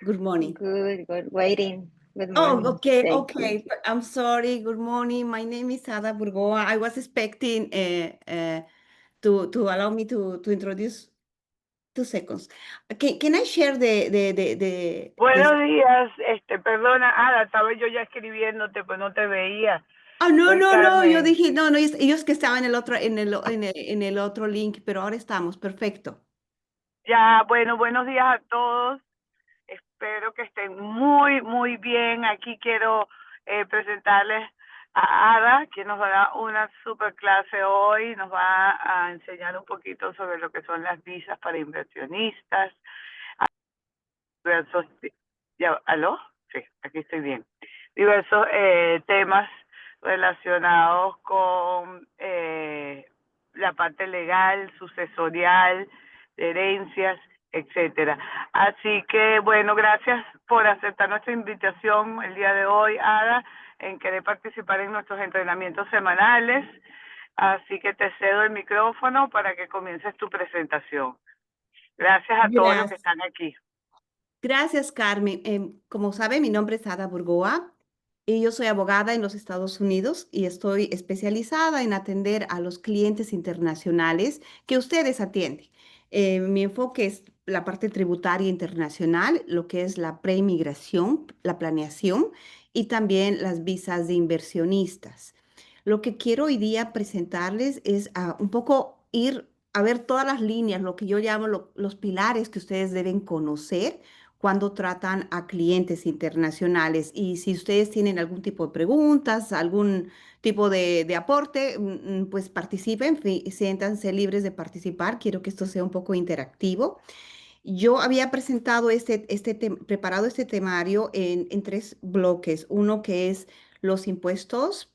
Good morning. Good, good. Waiting. Good Oh, morning. okay, Thank you. okay. I'm sorry. Good morning. My name is Ada Burgoa. I was expecting to allow me to introduce 2 seconds. Can I share the. Buenos días, perdona, Ada, estaba yo ya escribiéndote, pues no te veía. Oh, no, Soy no, no. Yo Carmen. dije, no, no, ellos que estaban en el otro, en el otro link, pero ahora estamos. Perfecto. Ya, bueno, buenos días a todos. Espero que estén muy, muy bien. Aquí quiero presentarles a Ada, que nos va a dar una super clase hoy. Nos va a enseñar un poquito sobre lo que son las visas para inversionistas. Diversos, ya, ¿aló? Sí, aquí estoy bien. Diversos temas relacionados con la parte legal, sucesorial, de herencias, etcétera. Así que, bueno, gracias por aceptar nuestra invitación el día de hoy, Ada, en querer participar en nuestros entrenamientos semanales. Así que te cedo el micrófono para que comiences tu presentación. Gracias a todos los que Gracias. están aquí. Gracias, Carmen. Como sabe, mi nombre es Ada Burgoa y yo soy abogada en los Estados Unidos y estoy especializada en atender a los clientes internacionales que ustedes atienden. Mi enfoque es la parte tributaria internacional, lo que es la preinmigración, la planeación y también las visas de inversionistas. Lo que quiero hoy día presentarles es un poco ir a ver todas las líneas, lo que yo llamo los pilares que ustedes deben conocer cuando tratan a clientes internacionales. Y si ustedes tienen algún tipo de preguntas, algún tipo de aporte, pues participen, siéntanse libres de participar. Quiero que esto sea un poco interactivo. Yo había presentado preparado este temario en 3 bloques. Uno que es los impuestos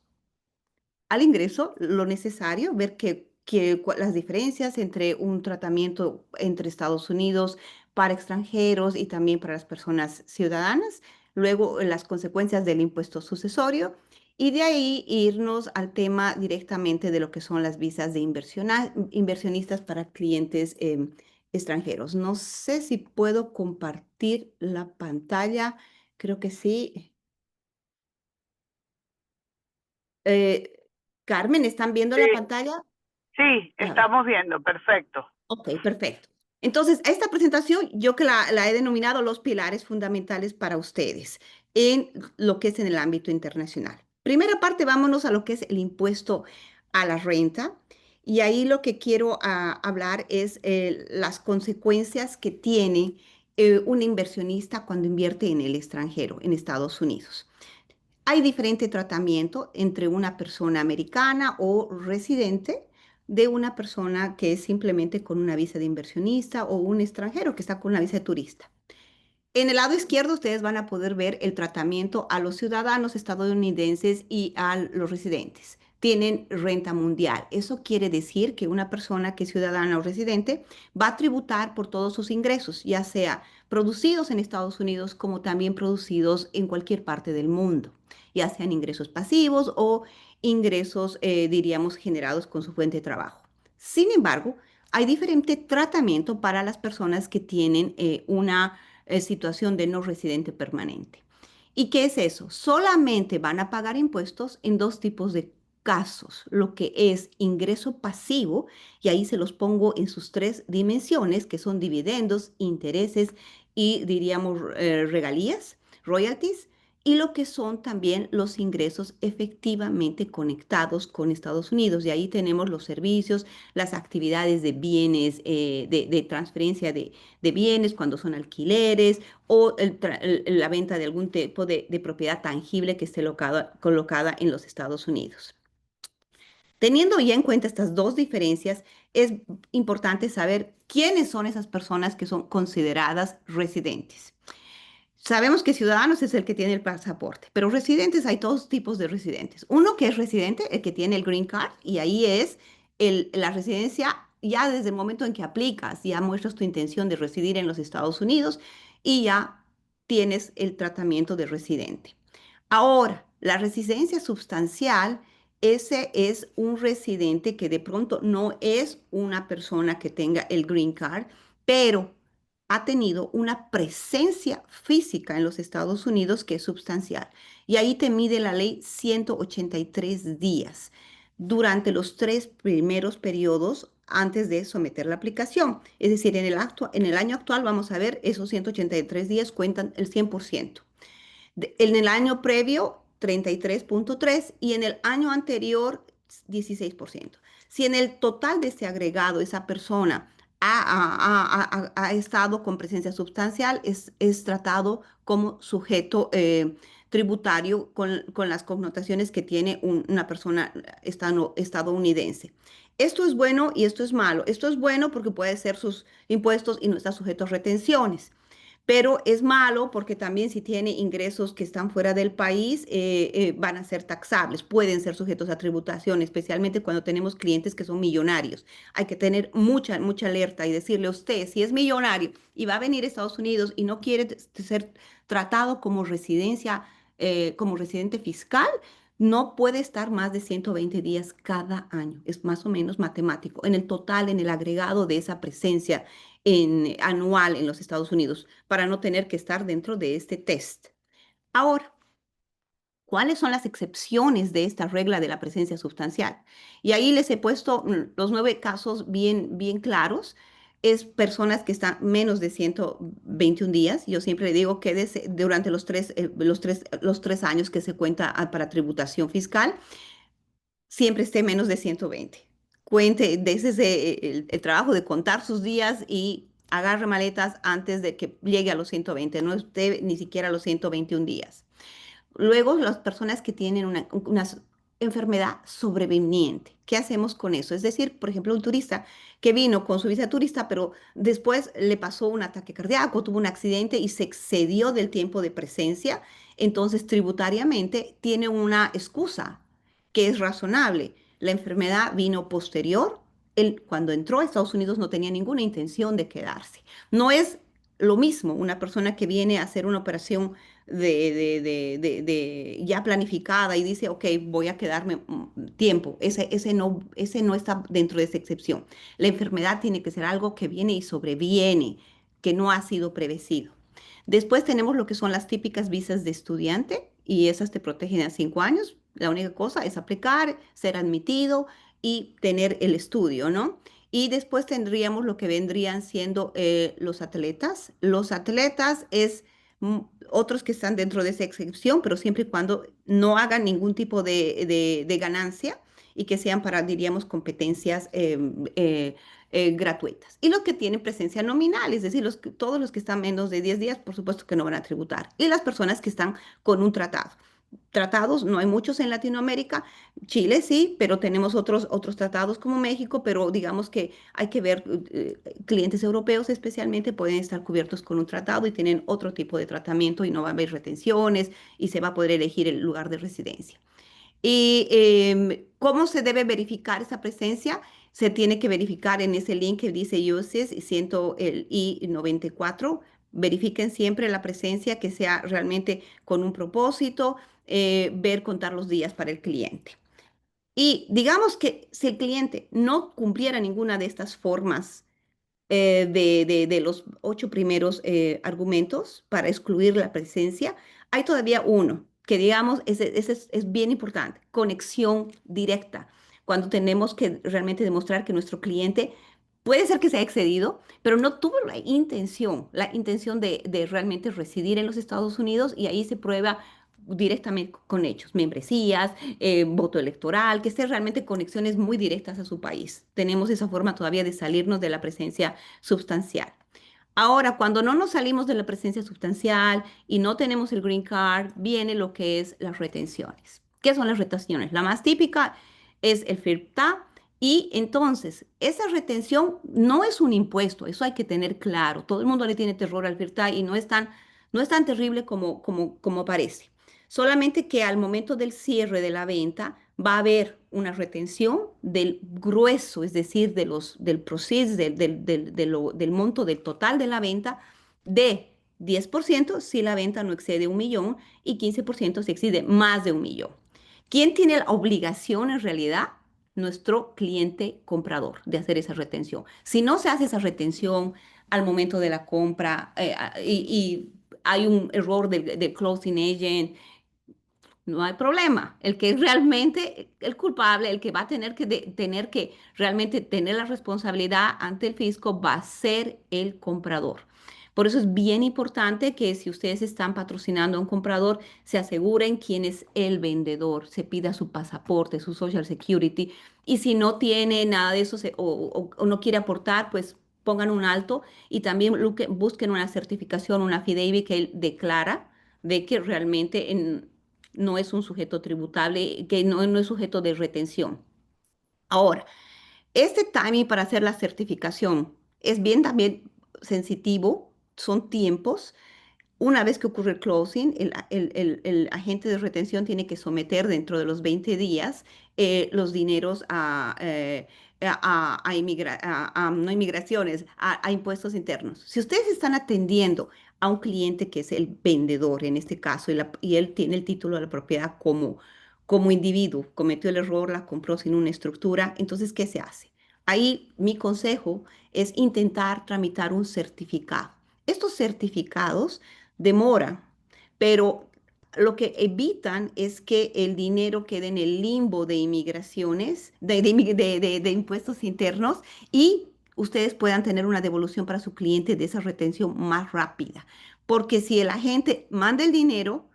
al ingreso, lo necesario, ver las diferencias entre un tratamiento entre Estados Unidos para extranjeros y también para las personas ciudadanas, luego las consecuencias del impuesto sucesorio y de ahí irnos al tema directamente de lo que son las visas de inversionistas para clientes extranjeros. No sé si puedo compartir la pantalla, creo que sí. Carmen, ¿están viendo la Sí, pantalla? sí, A ver. estamos viendo, perfecto. Ok, perfecto. Entonces, esta presentación yo que la he denominado los pilares fundamentales para ustedes en lo que es en el ámbito internacional. Primera parte, vámonos a lo que es el impuesto a la renta. Y ahí lo que quiero hablar es las consecuencias que tiene un inversionista cuando invierte en el extranjero, en Estados Unidos. Hay diferente tratamiento entre una persona americana o residente de una persona que es simplemente con una visa de inversionista o un extranjero que está con una visa de turista. En el lado izquierdo ustedes van a poder ver el tratamiento a los ciudadanos estadounidenses y a los residentes. Tienen renta mundial. Eso quiere decir que una persona que es ciudadana o residente va a tributar por todos sus ingresos, ya sea producidos en Estados Unidos como también producidos en cualquier parte del mundo, ya sean ingresos pasivos o ingresos, diríamos, generados con su fuente de trabajo. Sin embargo, hay diferente tratamiento para las personas que tienen una situación de no residente permanente. ¿Y qué es eso? Solamente van a pagar impuestos en 2 tipos de casos, lo que es ingreso pasivo, y ahí se los pongo en sus 3 dimensiones, que son dividendos, intereses y diríamos regalías, royalties, y lo que son también los ingresos efectivamente conectados con Estados Unidos. Y ahí tenemos los servicios, las actividades de bienes, de transferencia de bienes cuando son alquileres o la venta de algún tipo de propiedad tangible que esté colocada en los Estados Unidos. Teniendo ya en cuenta estas 2 diferencias, es importante saber quiénes son esas personas que son consideradas residentes. Sabemos que ciudadanos es el que tiene el pasaporte, pero residentes hay 2 tipos de residentes. Uno que es residente, el que tiene el green card, y ahí es la residencia ya desde el momento en que aplicas, ya muestras tu intención de residir en los Estados Unidos y ya tienes el tratamiento de residente. Ahora, la residencia sustancial, ese es un residente que de pronto no es una persona que tenga el green card, pero ha tenido una presencia física en los Estados Unidos que es sustancial. Y ahí te mide la ley 183 días durante los 3 primeros periodos antes de someter la aplicación. Es decir, en el año actual, vamos a ver, esos 183 días cuentan el 100%. En el año previo, 33,3 y en el año anterior, 16%. Si en el total de ese agregado esa persona ha estado con presencia sustancial, es tratado como sujeto tributario con las connotaciones que tiene una persona estadounidense. Esto es bueno y esto es malo. Esto es bueno porque puede ser sus impuestos y no está sujeto a retenciones. Pero es malo porque también si tiene ingresos que están fuera del país, van a ser taxables, pueden ser sujetos a tributación, especialmente cuando tenemos clientes que son millonarios. Hay que tener mucha, mucha alerta y decirle a usted, si es millonario y va a venir a Estados Unidos y no quiere ser tratado como residencia, como residente fiscal, no puede estar más de 120 días cada año. Es más o menos matemático. En el total, en el agregado de esa presencia anual en los Estados Unidos para no tener que estar dentro de este test. Ahora, ¿cuáles son las excepciones de esta regla de la presencia sustancial? Y ahí les he puesto los 9 casos bien, bien claros. Es personas que están menos de 121 días. Yo siempre le digo que durante los tres años que se cuenta para tributación fiscal, siempre esté menos de 120. Cuente, ese el trabajo de contar sus días y agarre maletas antes de que llegue a los 120, no esté ni siquiera a los 121 días. Luego, las personas que tienen una enfermedad sobreviviente, ¿qué hacemos con eso? Es decir, por ejemplo, un turista que vino con su visa turista, pero después le pasó un ataque cardíaco, tuvo un accidente y se excedió del tiempo de presencia, entonces tributariamente tiene una excusa que es razonable. La enfermedad vino posterior. Él, cuando entró a Estados Unidos, no tenía ninguna intención de quedarse. No es lo mismo una persona que viene a hacer una operación ya planificada y dice, ok, voy a quedarme tiempo. Ese no está dentro de esa excepción. La enfermedad tiene que ser algo que viene y sobreviene, que no ha sido prevecido. Después tenemos lo que son las típicas visas de estudiante y esas te protegen a 5 años. La única cosa es aplicar, ser admitido y tener el estudio, ¿no? Y después tendríamos lo que vendrían siendo los atletas. Los atletas es otros que están dentro de esa excepción, pero siempre y cuando no hagan ningún tipo de ganancia y que sean para, diríamos, competencias gratuitas. Y los que tienen presencia nominal, es decir, todos los que están menos de 10 días, por supuesto que no van a tributar. Y las personas que están con un tratado. Tratados, no hay muchos en Latinoamérica, Chile sí, pero tenemos otros tratados como México, pero digamos que hay que ver, clientes europeos especialmente pueden estar cubiertos con un tratado y tienen otro tipo de tratamiento y no va a haber retenciones y se va a poder elegir el lugar de residencia. ¿Y cómo se debe verificar esa presencia? Se tiene que verificar en ese link que dice USIS y el I-94. Verifiquen siempre la presencia que sea realmente con un propósito, ver contar los días para el cliente. Y digamos que si el cliente no cumpliera ninguna de estas formas de los 8 primeros argumentos para excluir la presencia, hay todavía uno que digamos ese es bien importante, conexión directa, cuando tenemos que realmente demostrar que nuestro cliente puede ser que se ha excedido, pero no tuvo la intención de realmente residir en los Estados Unidos y ahí se prueba directamente con hechos, membresías, voto electoral, que estén realmente conexiones muy directas a su país. Tenemos esa forma todavía de salirnos de la presencia sustancial. Ahora, cuando no nos salimos de la presencia sustancial y no tenemos el green card, viene lo que es las retenciones. ¿Qué son las retenciones? La más típica es el FIRPTA y entonces esa retención no es un impuesto, eso hay que tener claro. Todo el mundo le tiene terror al FIRPTA y no es tan terrible como parece. Solamente que al momento del cierre de la venta va a haber una retención del grueso, es decir, del proceso, del monto del total de la venta, de 10% si la venta no excede 1 millón y 15% si excede más de 1 millón. ¿Quién tiene la obligación en realidad? Nuestro cliente comprador de hacer esa retención. Si no se hace esa retención, al momento de la compra y hay un error del closing agent, no hay problema. El que es realmente el culpable, el que va a tener tener que realmente tener la responsabilidad ante el fisco va a ser el comprador. Por eso es bien importante que si ustedes están patrocinando a un comprador, se aseguren quién es el vendedor, se pida su pasaporte, su Social Security, y si no tiene nada de eso o no quiere aportar, pues pongan un alto y también busquen una certificación, una affidavit que él declara de que realmente no es un sujeto tributable, que no es sujeto de retención. Ahora, este timing para hacer la certificación es bien también sensitivo, son tiempos. Una vez que ocurre el closing, el agente de retención tiene que someter dentro de los 20 días los dineros no inmigraciones, a impuestos internos. Si ustedes están atendiendo a un cliente que es el vendedor en este caso y él tiene el título de la propiedad como individuo, cometió el error, la compró sin una estructura, entonces, ¿qué se hace? Ahí mi consejo es intentar tramitar un certificado. Estos certificados demora, pero lo que evitan es que el dinero quede en el limbo de inmigraciones, de impuestos internos y ustedes puedan tener una devolución para su cliente de esa retención más rápida. Porque si el agente manda el dinero,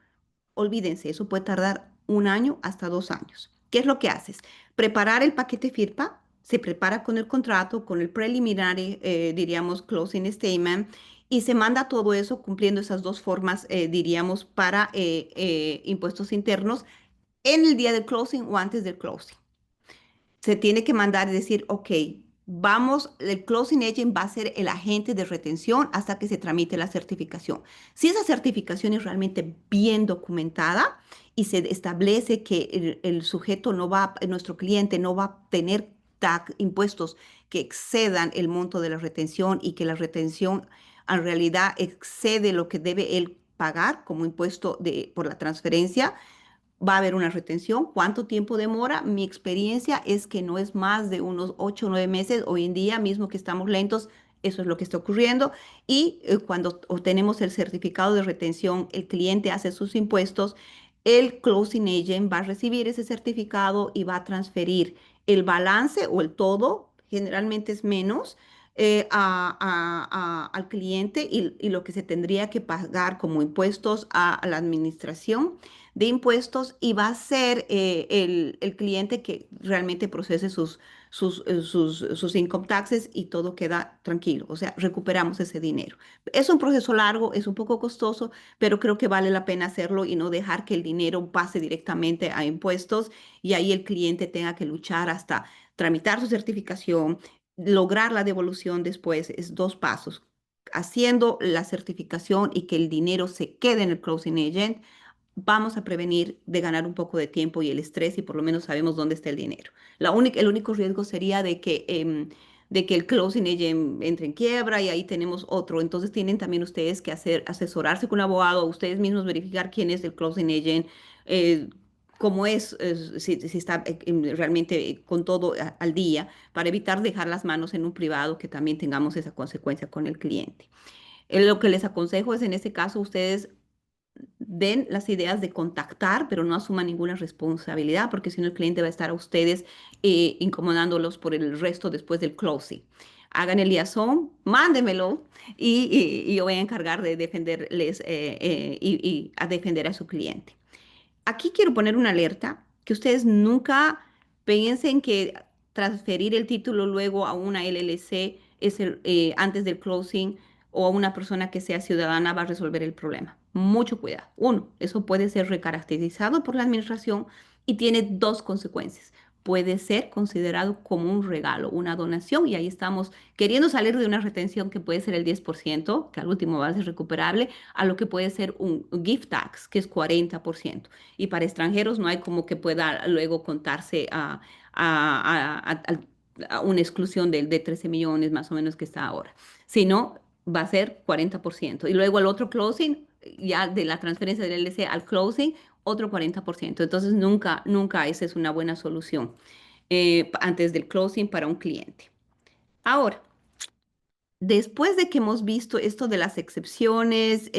olvídense, eso puede tardar 1 año hasta 2 años. ¿Qué es lo que haces? Preparar el paquete FIRPA, se prepara con el contrato, con el preliminary, diríamos, closing statement, y se manda todo eso cumpliendo esas dos formas, diríamos, para impuestos internos en el día del closing o antes del closing. Se tiene que mandar y decir, ok, vamos, el closing agent va a ser el agente de retención hasta que se tramite la certificación. Si esa certificación es realmente bien documentada y se establece que el sujeto no va, nuestro cliente no va a tener impuestos que excedan el monto de la retención y que la retención en realidad excede lo que debe él pagar como impuesto por la transferencia, va a haber una retención. ¿Cuánto tiempo demora? Mi experiencia es que no es más de unos 8 o 9 meses. Hoy en día, mismo que estamos lentos, eso es lo que está ocurriendo. Y cuando obtenemos el certificado de retención, el cliente hace sus impuestos, el closing agent va a recibir ese certificado y va a transferir el balance o el todo, generalmente es menos, al cliente y lo que se tendría que pagar como impuestos a la administración de impuestos y va a ser el cliente que realmente procese sus income taxes y todo queda tranquilo. O sea, recuperamos ese dinero. Es un proceso largo, es un poco costoso, pero creo que vale la pena hacerlo y no dejar que el dinero pase directamente a impuestos y ahí el cliente tenga que luchar hasta tramitar su certificación, lograr la devolución después. Es dos pasos. Haciendo la certificación y que el dinero se quede en el closing agent, vamos a prevenir de ganar un poco de tiempo y el estrés y por lo menos sabemos dónde está el dinero. El único riesgo sería de que el closing agent entre en quiebra y ahí tenemos otro. Entonces tienen también ustedes que asesorarse con un abogado, ustedes mismos verificar quién es el closing agent, eh, cómo si está realmente con todo al día, para evitar dejar las manos en un privado que también tengamos esa consecuencia con el cliente. Lo que les aconsejo es en este caso ustedes den las ideas de contactar, pero no asuman ninguna responsabilidad, porque si no el cliente va a estar a ustedes incomodándolos por el resto después del closing. Hagan el liaison, mándemelo y yo voy a encargar de defenderles y a defender a su cliente. Aquí quiero poner una alerta, que ustedes nunca piensen que transferir el título luego a una LLC antes del closing o a una persona que sea ciudadana va a resolver el problema. Mucho cuidado. Uno, eso puede ser recaracterizado por la administración y tiene dos consecuencias. Puede ser considerado como un regalo, una donación, y ahí estamos queriendo salir de una retención que puede ser el 10%, que al último va a ser recuperable, a lo que puede ser un gift tax, que es 40%. Y para extranjeros no hay como que pueda luego contarse a una exclusión de 13 millones más o menos que está ahora, sino va a ser 40%. Y luego el otro closing, ya de la transferencia del LC al closing, otro 40%. Entonces nunca esa es una buena solución antes del closing para un cliente. Ahora, Después de que hemos visto esto de las excepciones,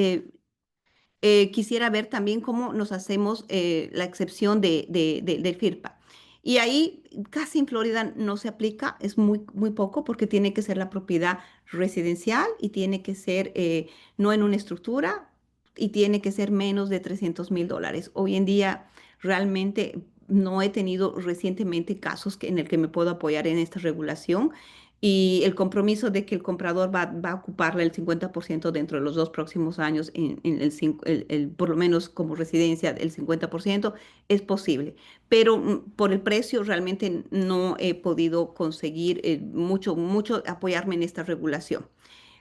quisiera ver también cómo nos hacemos la excepción del FIRPA. Y ahí casi en Florida no se aplica, es muy poco porque tiene que ser la propiedad residencial y tiene que ser no en una estructura y tiene que ser menos de $300,000. Hoy en día realmente no he tenido recientemente casos en el que me puedo apoyar en esta regulación y el compromiso de que el comprador va a ocuparle el 50% dentro de los 2 próximos años, por lo menos como residencia, el 50% es posible. Pero por el precio realmente no he podido conseguir mucho apoyarme en esta regulación.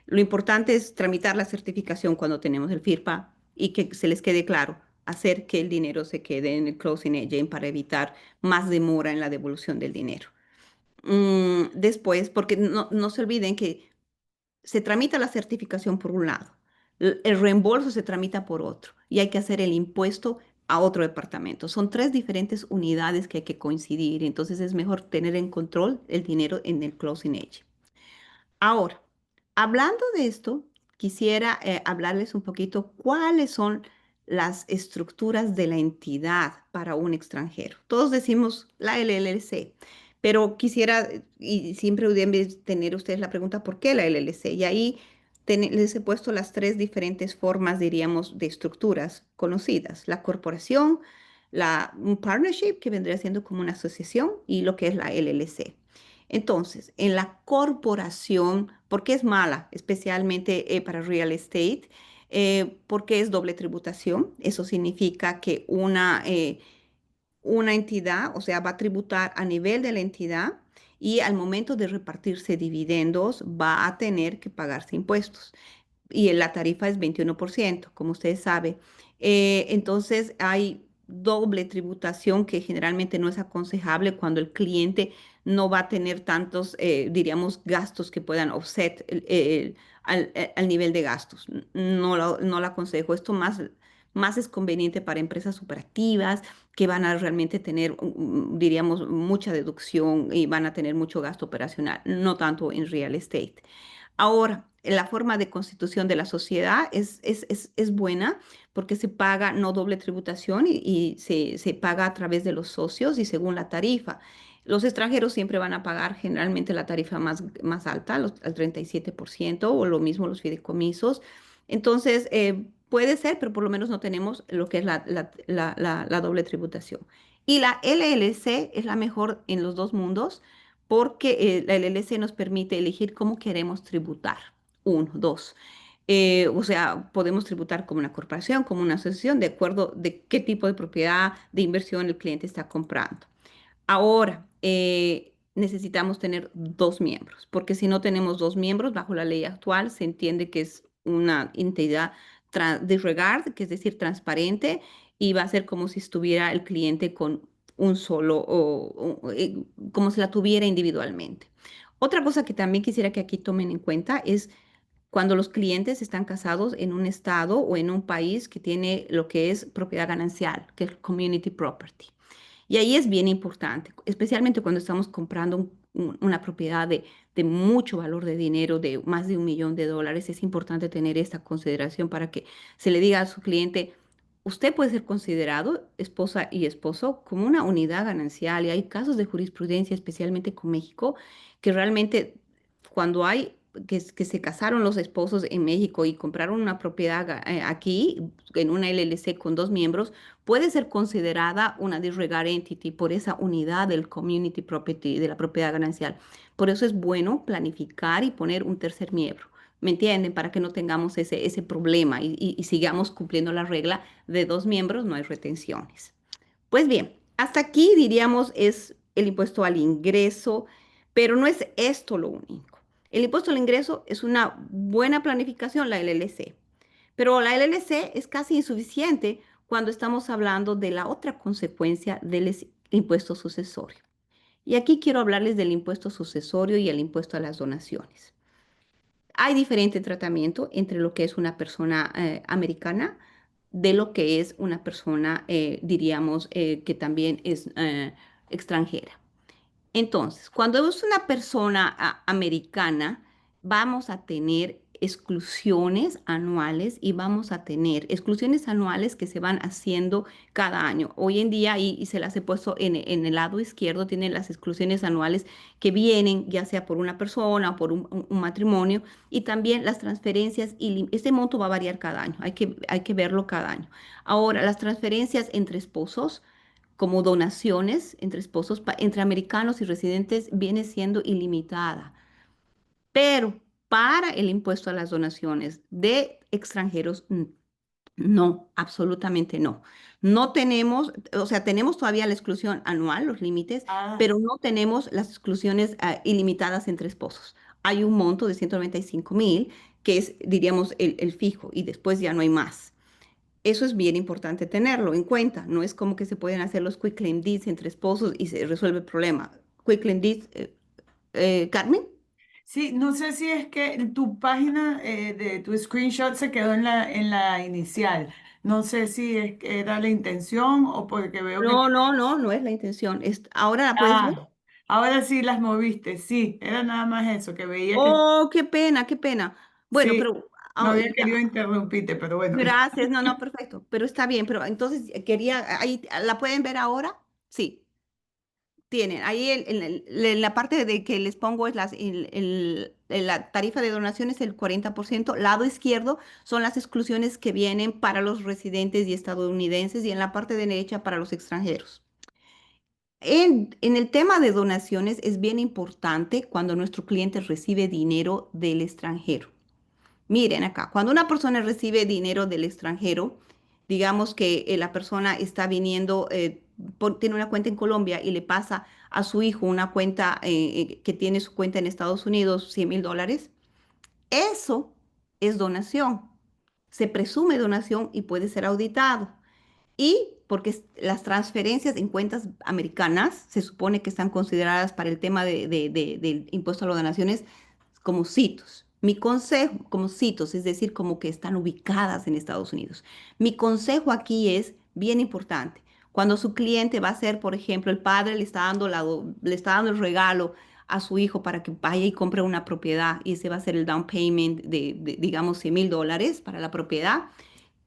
Lo importante es tramitar la certificación cuando tenemos el FIRPA y que se les quede claro, hacer que el dinero se quede en el closing agent para evitar más demora en la devolución del dinero. Después, porque no se olviden que se tramita la certificación por un lado, el reembolso se tramita por otro y hay que hacer el impuesto a otro departamento. Son tres diferentes unidades que hay que coincidir, entonces es mejor tener en control el dinero en el closing age. Ahora, hablando de esto, quisiera hablarles un poquito cuáles son las estructuras de la entidad para un extranjero. Todos decimos la LLC, pero quisiera, y siempre deben tener ustedes la pregunta, ¿por qué la LLC? Y ahí les he puesto las tres diferentes formas, diríamos, de estructuras conocidas. La corporación, un partnership, que vendría siendo como una asociación, y lo que es la LLC. Entonces, en la corporación, ¿por qué es mala? Especialmente para real estate, porque es doble tributación. Eso significa que una entidad, o sea, va a tributar a nivel de la entidad y al momento de repartirse dividendos va a tener que pagarse impuestos y la tarifa es 21%, como ustedes saben. Entonces hay doble tributación que generalmente no es aconsejable cuando el cliente no va a tener tantos, diríamos, gastos que puedan offset al nivel de gastos. No lo aconsejo. Esto más es conveniente para empresas operativas que van a realmente tener, diríamos, mucha deducción y van a tener mucho gasto operacional, no tanto en real estate. Ahora, la forma de constitución de la sociedad es buena porque se paga no doble tributación y se paga a través de los socios y según la tarifa. Los extranjeros siempre van a pagar generalmente la tarifa más alta, al 37%, o lo mismo los fideicomisos. Entonces, puede ser, pero por lo menos no tenemos lo que es la doble tributación. Y la LLC es la mejor en los dos mundos porque la LLC nos permite elegir cómo queremos tributar. Uno, dos. O sea, podemos tributar como una corporación, como una asociación, de acuerdo de qué tipo de propiedad de inversión el cliente está comprando. Ahora, necesitamos tener dos miembros, porque si no tenemos dos miembros, bajo la ley actual se entiende que es una entidad disregard, que es decir, transparente, y va a ser como si estuviera el cliente con un solo, como si la tuviera individualmente. Otra cosa que también quisiera que aquí tomen en cuenta es cuando los clientes están casados en un estado o en un país que tiene lo que es propiedad ganancial, que es community property. Y ahí es bien importante, especialmente cuando estamos comprando una propiedad de mucho valor de dinero, de más de $1,000,000, es importante tener esta consideración para que se le diga a su cliente, usted puede ser considerado, esposa y esposo, como una unidad ganancial. Y hay casos de jurisprudencia, especialmente con México, que realmente cuando hay que se casaron los esposos en México y compraron una propiedad aquí, en una LLC con dos miembros, puede ser considerada una disregard entity por esa unidad del community property, de la propiedad ganancial. Por eso es bueno planificar y poner un tercer miembro. ¿Me entienden? Para que no tengamos ese problema y sigamos cumpliendo la regla de dos miembros, no hay retenciones. Pues bien, hasta aquí diríamos es el impuesto al ingreso, pero no es esto lo único. El impuesto al ingreso es una buena planificación, la LLC. Pero la LLC es casi insuficiente cuando estamos hablando de la otra consecuencia del impuesto sucesorio. Y aquí quiero hablarles del impuesto sucesorio y el impuesto a las donaciones. Hay diferente tratamiento entre lo que es una persona americana de lo que es una persona, diríamos, que también es extranjera. Entonces, cuando es una persona americana, vamos a tener exclusiones anuales y vamos a tener exclusiones anuales que se van haciendo cada año. Hoy en día, y se las he puesto en el lado izquierdo, tienen las exclusiones anuales que vienen ya sea por una persona o por un matrimonio y también las transferencias, y este monto va a variar cada año, hay que verlo cada año. Ahora, las transferencias entre esposos como donaciones entre esposos, entre americanos y residentes, viene siendo ilimitada. Pero para el impuesto a las donaciones de extranjeros, no, absolutamente no. No tenemos, o sea, tenemos todavía la exclusión anual, los límites, Ah, pero no tenemos las exclusiones ilimitadas entre esposos. Hay un monto de 195.000, que es, diríamos, el fijo, y después ya no hay más. Eso es bien importante tenerlo en cuenta. No es como que se pueden hacer los quick claim deeds entre esposos y se resuelve el problema. Quick claim deeds, Carmen. sí, no sé si es que tu página de tu screenshot se quedó en la inicial. No sé si es que era la intención o porque veo que... No, no, no, no es la intención. Ahora la puedes ver. Ah, ahora sí las moviste, sí, era nada más eso, que veía que... Oh, qué pena, qué pena. Bueno, Sí, pero no había ya, querido interrumpirte, pero bueno. gracias. No, no, perfecto. Pero está bien. Pero entonces quería, ahí, ¿la pueden ver ahora? Sí. Tienen, ahí la parte de que les pongo es la tarifa de donaciones, el 40%. Lado izquierdo son las exclusiones que vienen para los residentes y estadounidenses y en la parte de derecha para los extranjeros. En el tema de donaciones es bien importante cuando nuestro cliente recibe dinero del extranjero. Miren acá, cuando una persona recibe dinero del extranjero, digamos que la persona está viniendo, tiene una cuenta en Colombia y le pasa a su hijo una cuenta que tiene su cuenta en Estados Unidos, $100.000, eso es donación. Se presume donación y puede ser auditado. Y porque las transferencias en cuentas americanas se supone que están consideradas para el tema del impuesto a las donaciones como citos. Mi consejo, como citos, es decir, como que están ubicadas en Estados Unidos. Mi consejo aquí es bien importante. Cuando su cliente va a ser, por ejemplo, el padre le está dando, le está dando el regalo a su hijo para que vaya y compre una propiedad y ese va a ser el down payment digamos, $100.000 para la propiedad,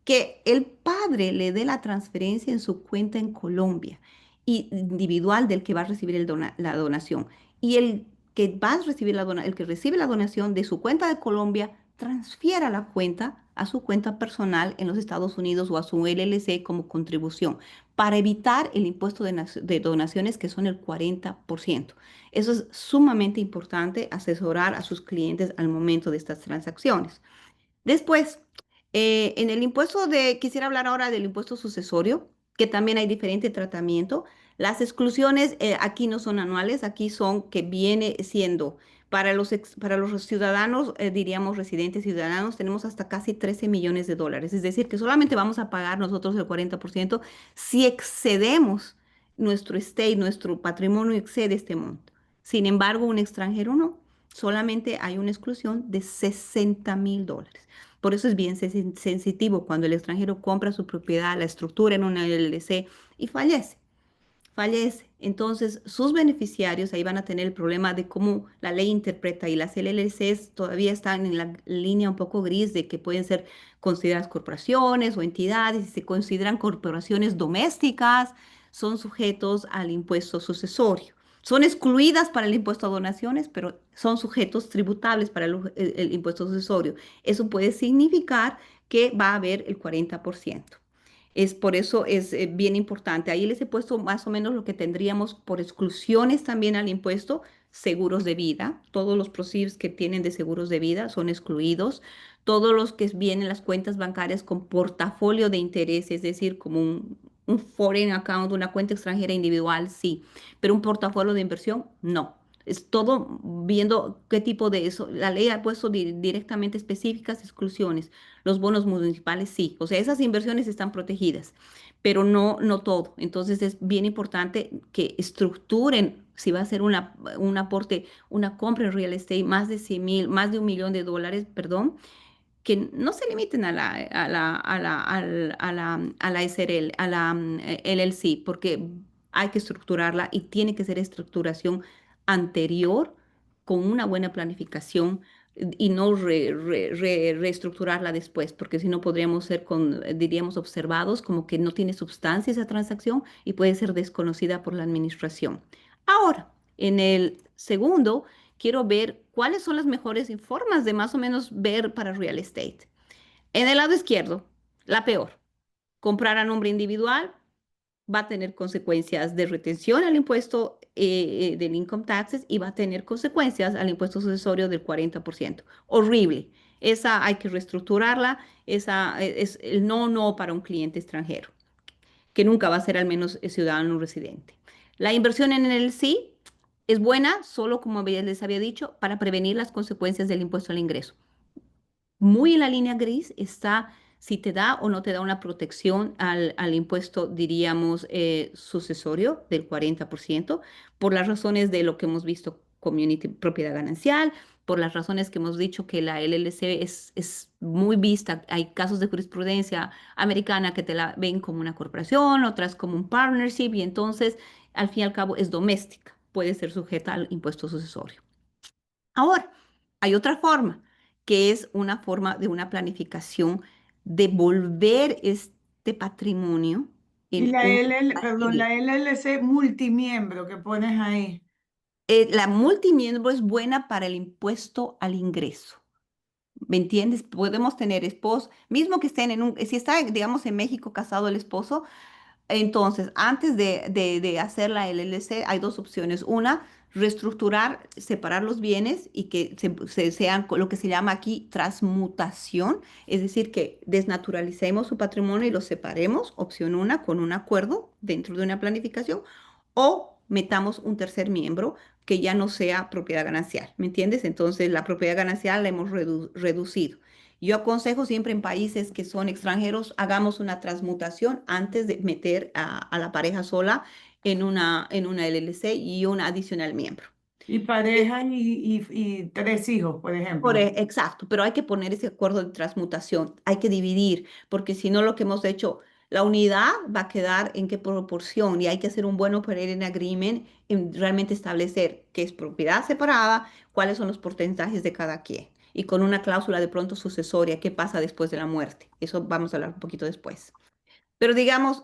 que el padre le dé la transferencia en su cuenta en Colombia y individual del que va a recibir la donación. Y el que va a recibir el que recibe la donación de su cuenta de Colombia transfiera la cuenta a su cuenta personal en los Estados Unidos o a su LLC como contribución para evitar el impuesto de donaciones que son el 40%. Eso es sumamente importante asesorar a sus clientes al momento de estas transacciones. Después, en el impuesto quisiera hablar ahora del impuesto sucesorio, que también hay diferente tratamiento. Las exclusiones aquí no son anuales, aquí son que viene siendo para los ciudadanos, diríamos residentes ciudadanos, tenemos hasta casi $13 millones. Es decir, que solamente vamos a pagar nosotros el 40% si excedemos nuestro estate, nuestro patrimonio excede este monto. Sin embargo, un extranjero no. Solamente hay una exclusión de $60.000. Por eso es bien sensitivo cuando el extranjero compra su propiedad, la estructura en una LLC y fallece. Fallece. Entonces, sus beneficiarios ahí van a tener el problema de cómo la ley interpreta y las LLCs todavía están en la línea un poco gris de que pueden ser consideradas corporaciones o entidades. Si se consideran corporaciones domésticas, son sujetos al impuesto sucesorio. Son excluidas para el impuesto a donaciones, pero son sujetos tributables para el impuesto sucesorio. Eso puede significar que va a haber el 40%. Es por eso es bien importante. Ahí les he puesto más o menos lo que tendríamos por exclusiones también al impuesto, seguros de vida. Todos los proceeds que tienen de seguros de vida son excluidos. Todos los que vienen las cuentas bancarias con portafolio de interés, es decir, como un foreign account, una cuenta extranjera individual, sí, pero un portafolio de inversión, no. Es todo viendo qué tipo de eso. La ley ha puesto directamente específicas exclusiones. Los bonos municipales sí, o sea, esas inversiones están protegidas, pero no, no todo. Entonces es bien importante que estructuren, si va a ser un aporte, una compra en real estate, más de 100.000, más de $1 millón, perdón, que no se limiten a la SRL, a la LLC, porque hay que estructurarla y tiene que ser estructuración anterior con una buena planificación y no reestructurarla después, porque si no podríamos ser, diríamos, observados como que no tiene sustancia esa transacción y puede ser desconocida por la administración. Ahora, en el segundo, quiero ver cuáles son las mejores formas de más o menos ver para real estate. En el lado izquierdo, la peor, comprar a nombre individual va a tener consecuencias de retención al impuesto del income taxes y va a tener consecuencias al impuesto sucesorio del 40%. Horrible. Esa hay que reestructurarla. Esa es el no para un cliente extranjero, que nunca va a ser al menos ciudadano residente. La inversión en el sí es buena, solo como les había dicho, para prevenir las consecuencias del impuesto al ingreso. Muy en la línea gris está si te da o no te da una protección al impuesto, diríamos, sucesorio del 40%, por las razones de lo que hemos visto, community, propiedad ganancial, por las razones que hemos dicho que la LLC es muy vista. Hay casos de jurisprudencia americana que te la ven como una corporación, otras como un partnership, y entonces, al fin y al cabo, es doméstica, puede ser sujeta al impuesto sucesorio. Ahora, hay otra forma, que es una forma de una planificación de volver este patrimonio Y en un perdón, activo. la LLC multimiembro que pones ahí. La multimiembro es buena para el impuesto al ingreso. ¿Me entiendes? Podemos tener esposos, mismo que estén si está, digamos, en México casado el esposo. Entonces, antes de hacer la LLC, hay dos opciones. Una, reestructurar, separar los bienes y que sean lo que se llama aquí transmutación, es decir, que desnaturalicemos su patrimonio y lo separemos, opción una, con un acuerdo dentro de una planificación, o metamos un tercer miembro que ya no sea propiedad ganancial, ¿me entiendes? Entonces, la propiedad ganancial la hemos reducido. Yo aconsejo siempre en países que son extranjeros, hagamos una transmutación antes de meter a la pareja sola en una LLC y un adicional miembro. Y pareja y tres hijos, por ejemplo. Exacto, pero hay que poner ese acuerdo de transmutación, hay que dividir, porque si no lo que hemos hecho, la unidad va a quedar en qué proporción y hay que hacer un buen operating agreement en realmente establecer qué es propiedad separada, cuáles son los porcentajes de cada quien y con una cláusula de pronto sucesoria, qué pasa después de la muerte. Eso vamos a hablar un poquito después. Pero digamos,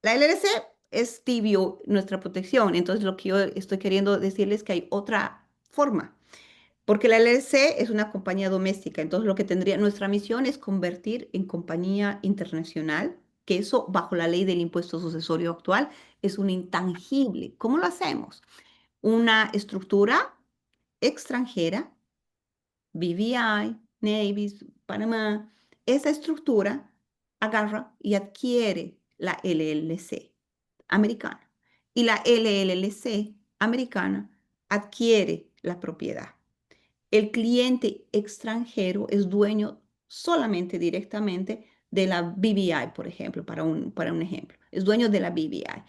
la LLC es tibio nuestra protección, entonces lo que yo estoy queriendo decirles es que hay otra forma. Porque la LLC es una compañía doméstica, entonces lo que tendría, nuestra misión es convertir en compañía internacional, que eso bajo la ley del impuesto sucesorio actual es un intangible. ¿Cómo lo hacemos? Una estructura extranjera, BVI, Navis, Panamá, esa estructura agarra y adquiere la LLC americana y la LLC americana adquiere la propiedad. El cliente extranjero es dueño solamente directamente de la BVI, por ejemplo, para un ejemplo. Es dueño de la BVI.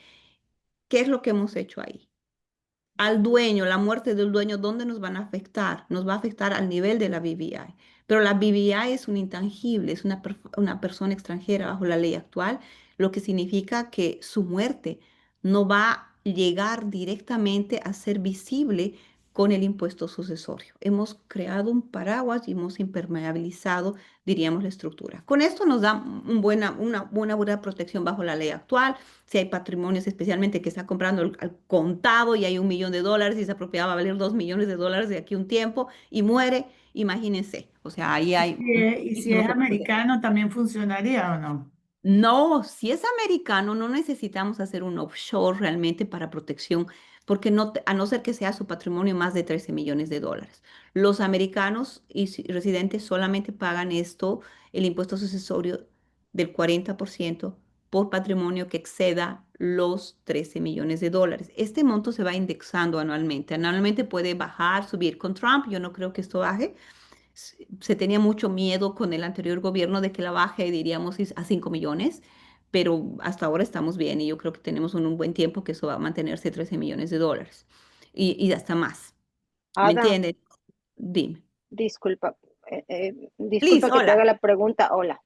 ¿Qué es lo que hemos hecho ahí? Al dueño, la muerte del dueño, ¿dónde nos van a afectar? Nos va a afectar al nivel de la BVI. Pero la BVI es un intangible, es una persona extranjera bajo la ley actual, lo que significa que su muerte no va a llegar directamente a ser visible con el impuesto sucesorio. Hemos creado un paraguas y hemos impermeabilizado, diríamos, la estructura. Con esto nos da una buena protección bajo la ley actual. Si hay patrimonios especialmente que está comprando al contado y hay $1 millón y esa propiedad va a valer $2 millones de aquí a un tiempo y muere, imagínense. O sea, ahí hay Y si muchísimos es opciones. americano, ¿también funcionaría o no? No, si es americano, no necesitamos hacer un offshore realmente para protección, porque no, a no ser que sea su patrimonio más de $13 millones. Los americanos y residentes solamente pagan esto, el impuesto sucesorio del 40% por patrimonio que exceda los $13 millones. Este monto se va indexando anualmente. Anualmente puede bajar, subir. Con Trump, yo no creo que esto baje. Se tenía mucho miedo con el anterior gobierno de que la baje, diríamos, a 5 millones, pero hasta ahora estamos bien y yo creo que tenemos un buen tiempo que eso va a mantenerse $13 millones y hasta más. ¿Me Ada, entiendes? Dime. disculpa, Liz, disculpa que te hola. haga la pregunta. Hola.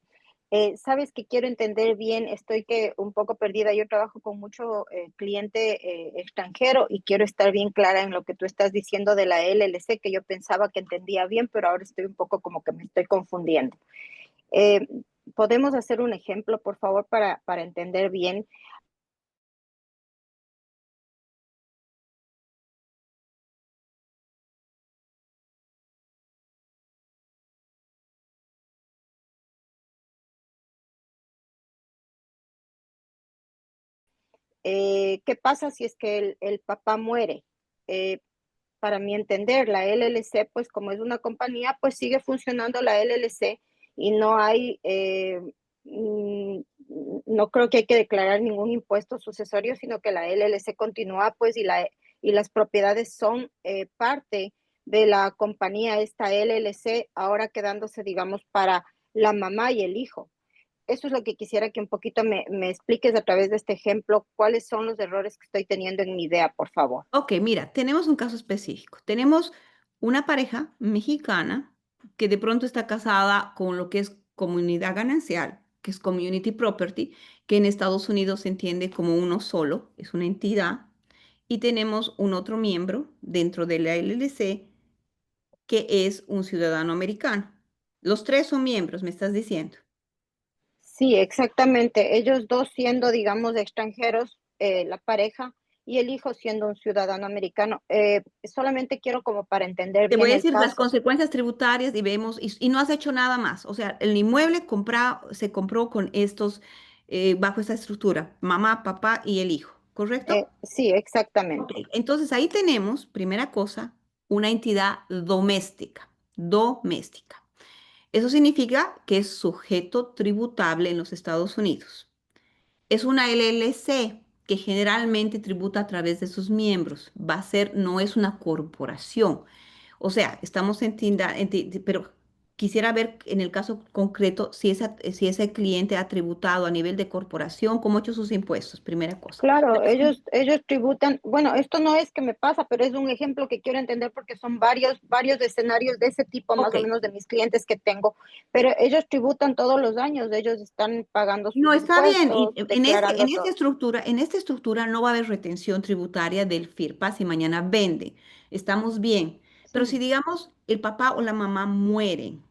Sabes que quiero entender bien, estoy que un poco perdida. Yo trabajo con mucho cliente extranjero y quiero estar bien clara en lo que tú estás diciendo de la LLC, que yo pensaba que entendía bien, pero ahora estoy un poco como que me estoy confundiendo. Eh, ¿Podemos hacer un ejemplo, por favor, para entender bien? ¿Qué pasa si es que el papá muere? Eh, para mi entender, la LLC, pues como es una compañía, pues sigue funcionando la LLC y no hay, no creo que hay que declarar ningún impuesto sucesorio, sino que la LLC continúa, pues, y las propiedades son parte de la compañía, esta LLC, ahora quedándose, digamos, para la mamá y el hijo. Eso es lo que quisiera que un poquito me expliques a través de este ejemplo, cuáles son los errores que estoy teniendo en mi idea, por favor. Ok, mira, tenemos un caso específico. Tenemos una pareja mexicana que de pronto está casada con lo que es comunidad ganancial, que es community property, que en Estados Unidos se entiende como uno solo, es una entidad. Y tenemos un otro miembro dentro de la LLC que es un ciudadano americano. Los tres son miembros, me estás diciendo. Sí, exactamente. Ellos dos siendo, digamos, extranjeros, la pareja, y el hijo siendo un ciudadano americano. Solamente quiero como para entender Te voy bien a el decir las caso. consecuencias tributarias y vemos, y no has hecho nada más. O sea, el inmueble se compró con estos, bajo esta estructura, mamá, papá y el hijo, ¿correcto? Sí, Ok, exactamente. entonces ahí tenemos, primera cosa, una entidad doméstica, doméstica. Eso significa que es sujeto tributable en los Estados Unidos. Es una LLC que generalmente tributa a través de sus miembros. Va a ser, no es una corporación. O sea, estamos en tienda, pero quisiera ver en el caso concreto si ese cliente ha tributado a nivel de corporación, cómo ha hecho sus impuestos, primera cosa. Claro, ellos tributan, bueno, esto no es que me pasa, pero es un ejemplo que quiero entender porque son varios escenarios de ese tipo, más Ok, o menos de mis clientes que tengo, pero ellos tributan todos los años, ellos están pagando sus no está bien. Y impuestos, declarando todo. en esta estructura no va a haber retención tributaria del FIRPA si mañana vende. Estamos bien. Pero si Sí, digamos el papá o la mamá mueren,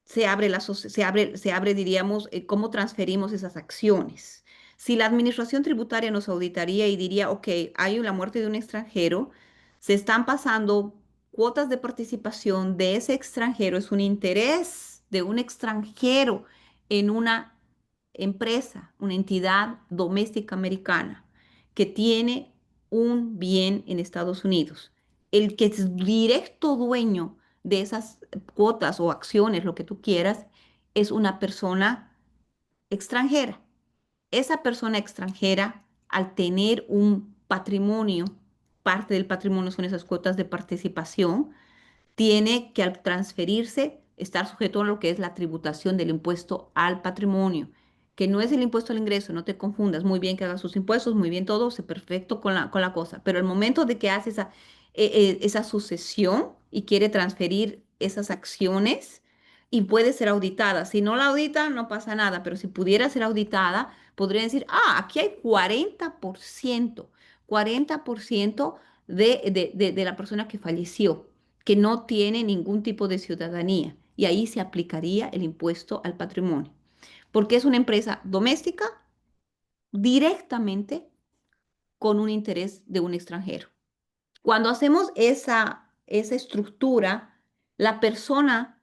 se abre, se abre, diríamos, cómo transferimos esas acciones. Si la administración tributaria nos auditaría y diría, ok, hay la muerte de un extranjero, se están pasando cuotas de participación de ese extranjero, es un interés de un extranjero en una empresa, una entidad doméstica americana que tiene un bien en Estados Unidos. El que es directo dueño de esas cuotas o acciones, lo que tú quieras, es una persona extranjera. Esa persona extranjera, al tener un patrimonio, parte del patrimonio son esas cuotas de participación, tiene que al transferirse estar sujeto a lo que es la tributación del impuesto al patrimonio, que no es el impuesto al ingreso, no te confundas, muy bien que haga sus impuestos, muy bien todo, se perfecto con la cosa, pero el momento de que hace esa sucesión y quiere transferir esas acciones y puede ser auditada, si no la audita no pasa nada, pero si pudiera ser auditada, podría decir, ah, aquí hay 40% de la persona que falleció que no tiene ningún tipo de ciudadanía y ahí se aplicaría el impuesto al patrimonio, porque es una empresa doméstica directamente con un interés de un extranjero. Cuando hacemos esa estructura, la persona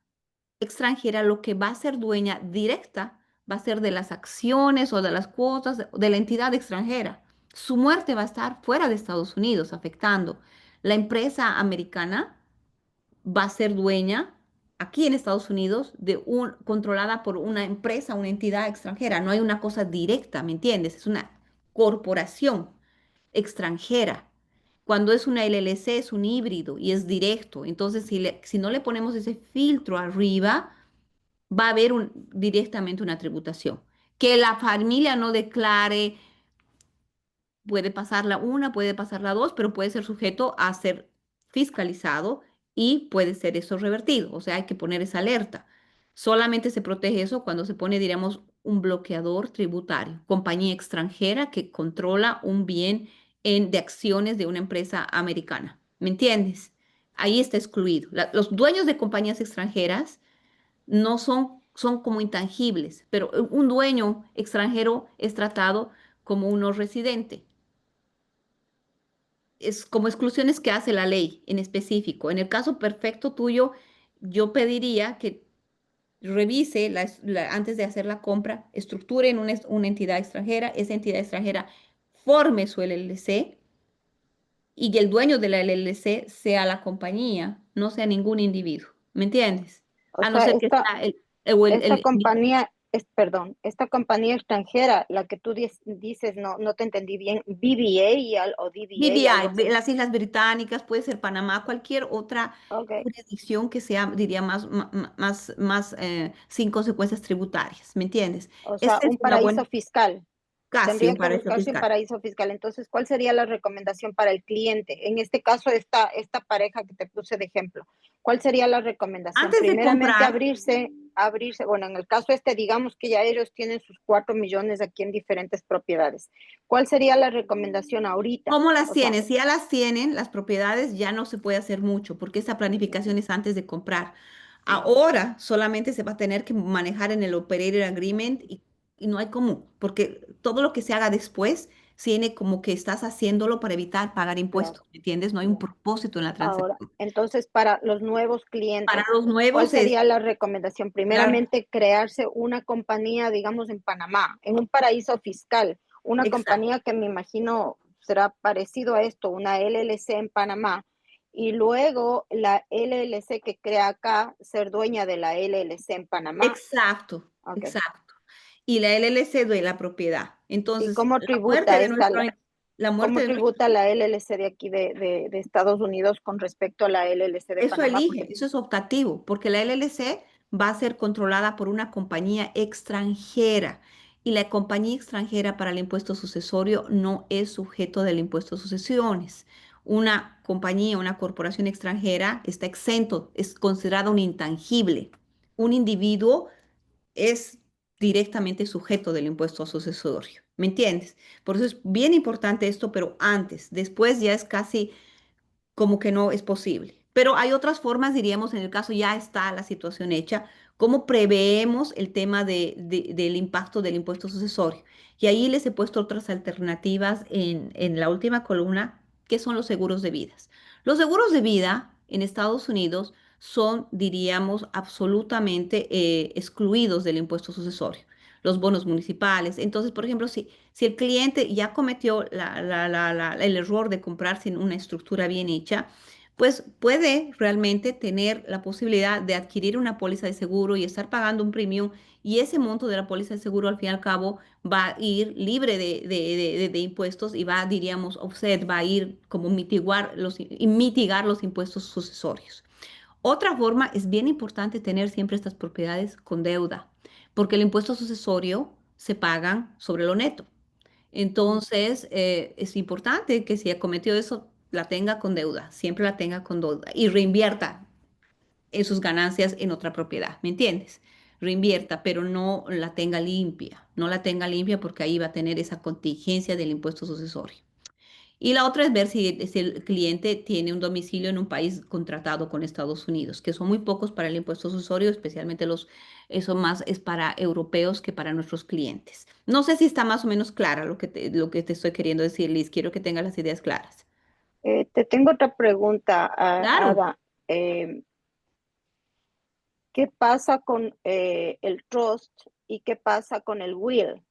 extranjera lo que va a ser dueña directa va a ser de las acciones o de las cuotas de la entidad extranjera. Su muerte va a estar fuera de Estados Unidos, afectando. La empresa americana va a ser dueña aquí en Estados Unidos controlada por una empresa, una entidad extranjera. No hay una cosa directa, ¿me entiendes? Es una corporación extranjera. Cuando es una LLC es un híbrido y es directo. Entonces, si no le ponemos ese filtro arriba, va a haber directamente una tributación. Que la familia no declare, puede pasar la una, puede pasar la dos, pero puede ser sujeto a ser fiscalizado y puede ser eso revertido. O sea, hay que poner esa alerta. Solamente se protege eso cuando se pone, diríamos, un bloqueador tributario, compañía extranjera que controla un bien de acciones de una empresa americana. ¿Me entiendes? Ahí está excluido. Los dueños de compañías extranjeras no son como intangibles, pero un dueño extranjero es tratado como un no residente. Es como exclusiones que hace la ley en específico. En el caso perfecto tuyo, yo pediría que revise antes de hacer la compra, estructure en una entidad extranjera, esa entidad extranjera forme su LLC y el dueño de la LLC sea la compañía, no sea ningún individuo. ¿Me entiendes? O A no sea, ser que sea o esta compañía, perdón, esta compañía extranjera, la que tú dices, no te entendí bien, o DBA, algo BVI, así. las Islas Británicas, puede ser Panamá, cualquier otra Ok. jurisdicción que sea, diría, sin consecuencias tributarias, ¿me entiendes? O sea, Esta es un una buena, paraíso fiscal. casi Tendría un que paraíso buscarse un fiscal. paraíso fiscal. Entonces, ¿cuál sería la recomendación para el cliente? En este caso, esta pareja que te puse de ejemplo, ¿cuál sería la recomendación? Antes de Primeramente, comprar, bueno, en el caso digamos que ya ellos tienen sus 4 millones aquí en diferentes propiedades. ¿Cuál sería la recomendación ahorita? ¿cómo las O sea, tienes? Si ya las tienen, las propiedades ya no se puede hacer mucho porque esa planificación es antes de comprar. Ahora solamente se va a tener que manejar en el Operator Agreement y no hay cómo, porque todo lo que se haga después tiene como que estás haciéndolo para evitar pagar claro. impuestos, ¿me entiendes? No hay un propósito en la Ahora, transacción. entonces, para los nuevos Para clientes, los ¿cuál nuevos es, sería la recomendación? la- Primeramente, crearse una compañía, digamos, en Panamá, en un paraíso fiscal, una exacto, compañía que me imagino será parecido a esto, una LLC en Panamá, y luego la LLC que crea acá, ser dueña de la LLC en Panamá. exacto, Ok. exacto. Y la LLC de la propiedad. ¿Y Entonces, cómo tributa la cómo muerte de nuestro tributa la LLC de aquí de Estados Unidos con respecto a la LLC de Eso Panamá? Porque elige, eso es optativo, porque la LLC va a ser controlada por una compañía extranjera y la compañía extranjera para el impuesto sucesorio no es sujeto del impuesto de sucesiones. Una compañía, una corporación extranjera está exento, es considerada un intangible. Un individuo es directamente sujeto del impuesto sucesorio. ¿Me entiendes? Por eso es bien importante esto, pero antes, después ya es casi como que no es posible. Pero hay otras formas, diríamos, en el caso ya está la situación hecha, cómo preveemos el tema del impacto del impuesto sucesorio. Y ahí les he puesto otras alternativas en la última columna, que son los seguros de vidas. Los seguros de vida en Estados Unidos son, diríamos, absolutamente excluidos del impuesto sucesorio. Los bonos municipales. Entonces, por ejemplo, si el cliente ya cometió el error de comprar sin una estructura bien hecha, pues puede realmente tener la posibilidad de adquirir una póliza de seguro y estar pagando un premium y ese monto de la póliza de seguro al fin y al cabo va a ir libre de impuestos y va, diríamos, offset, va a ir como mitigar los impuestos sucesorios. Otra forma es bien importante tener siempre estas propiedades con deuda, porque el impuesto sucesorio se pagan sobre lo neto. Entonces, es importante que si ha cometido eso, la tenga con deuda, siempre la tenga con deuda y reinvierta en sus ganancias en otra propiedad, ¿me entiendes? Reinvierta, pero no la tenga limpia, no la tenga limpia porque ahí va a tener esa contingencia del impuesto sucesorio. Y la otra es ver si el cliente tiene un domicilio en un país contratado con Estados Unidos, que son muy pocos para el impuesto sucesorio, especialmente eso más es para europeos que para nuestros clientes. No sé si está más o menos clara lo que te estoy queriendo decir, Liz. Quiero que tengas las ideas claras. te tengo otra pregunta, Claro. Ada. Eh, ¿Qué pasa con el trust y qué pasa con el will?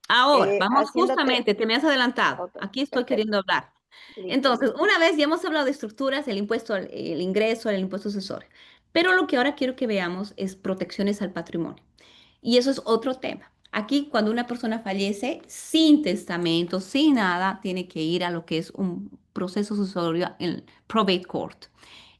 Ahora, vamos Haciéndote, justamente, te me has adelantado. ok, Aquí estoy perfecto, queriendo hablar. listo, Entonces, listo. una vez ya hemos hablado de estructuras, el impuesto, el ingreso, el impuesto sucesorio. Pero lo que ahora quiero que veamos es protecciones al patrimonio. Y eso es otro tema. Aquí, cuando una persona fallece sin testamento, sin nada, tiene que ir a lo que es un proceso sucesorio en probate court.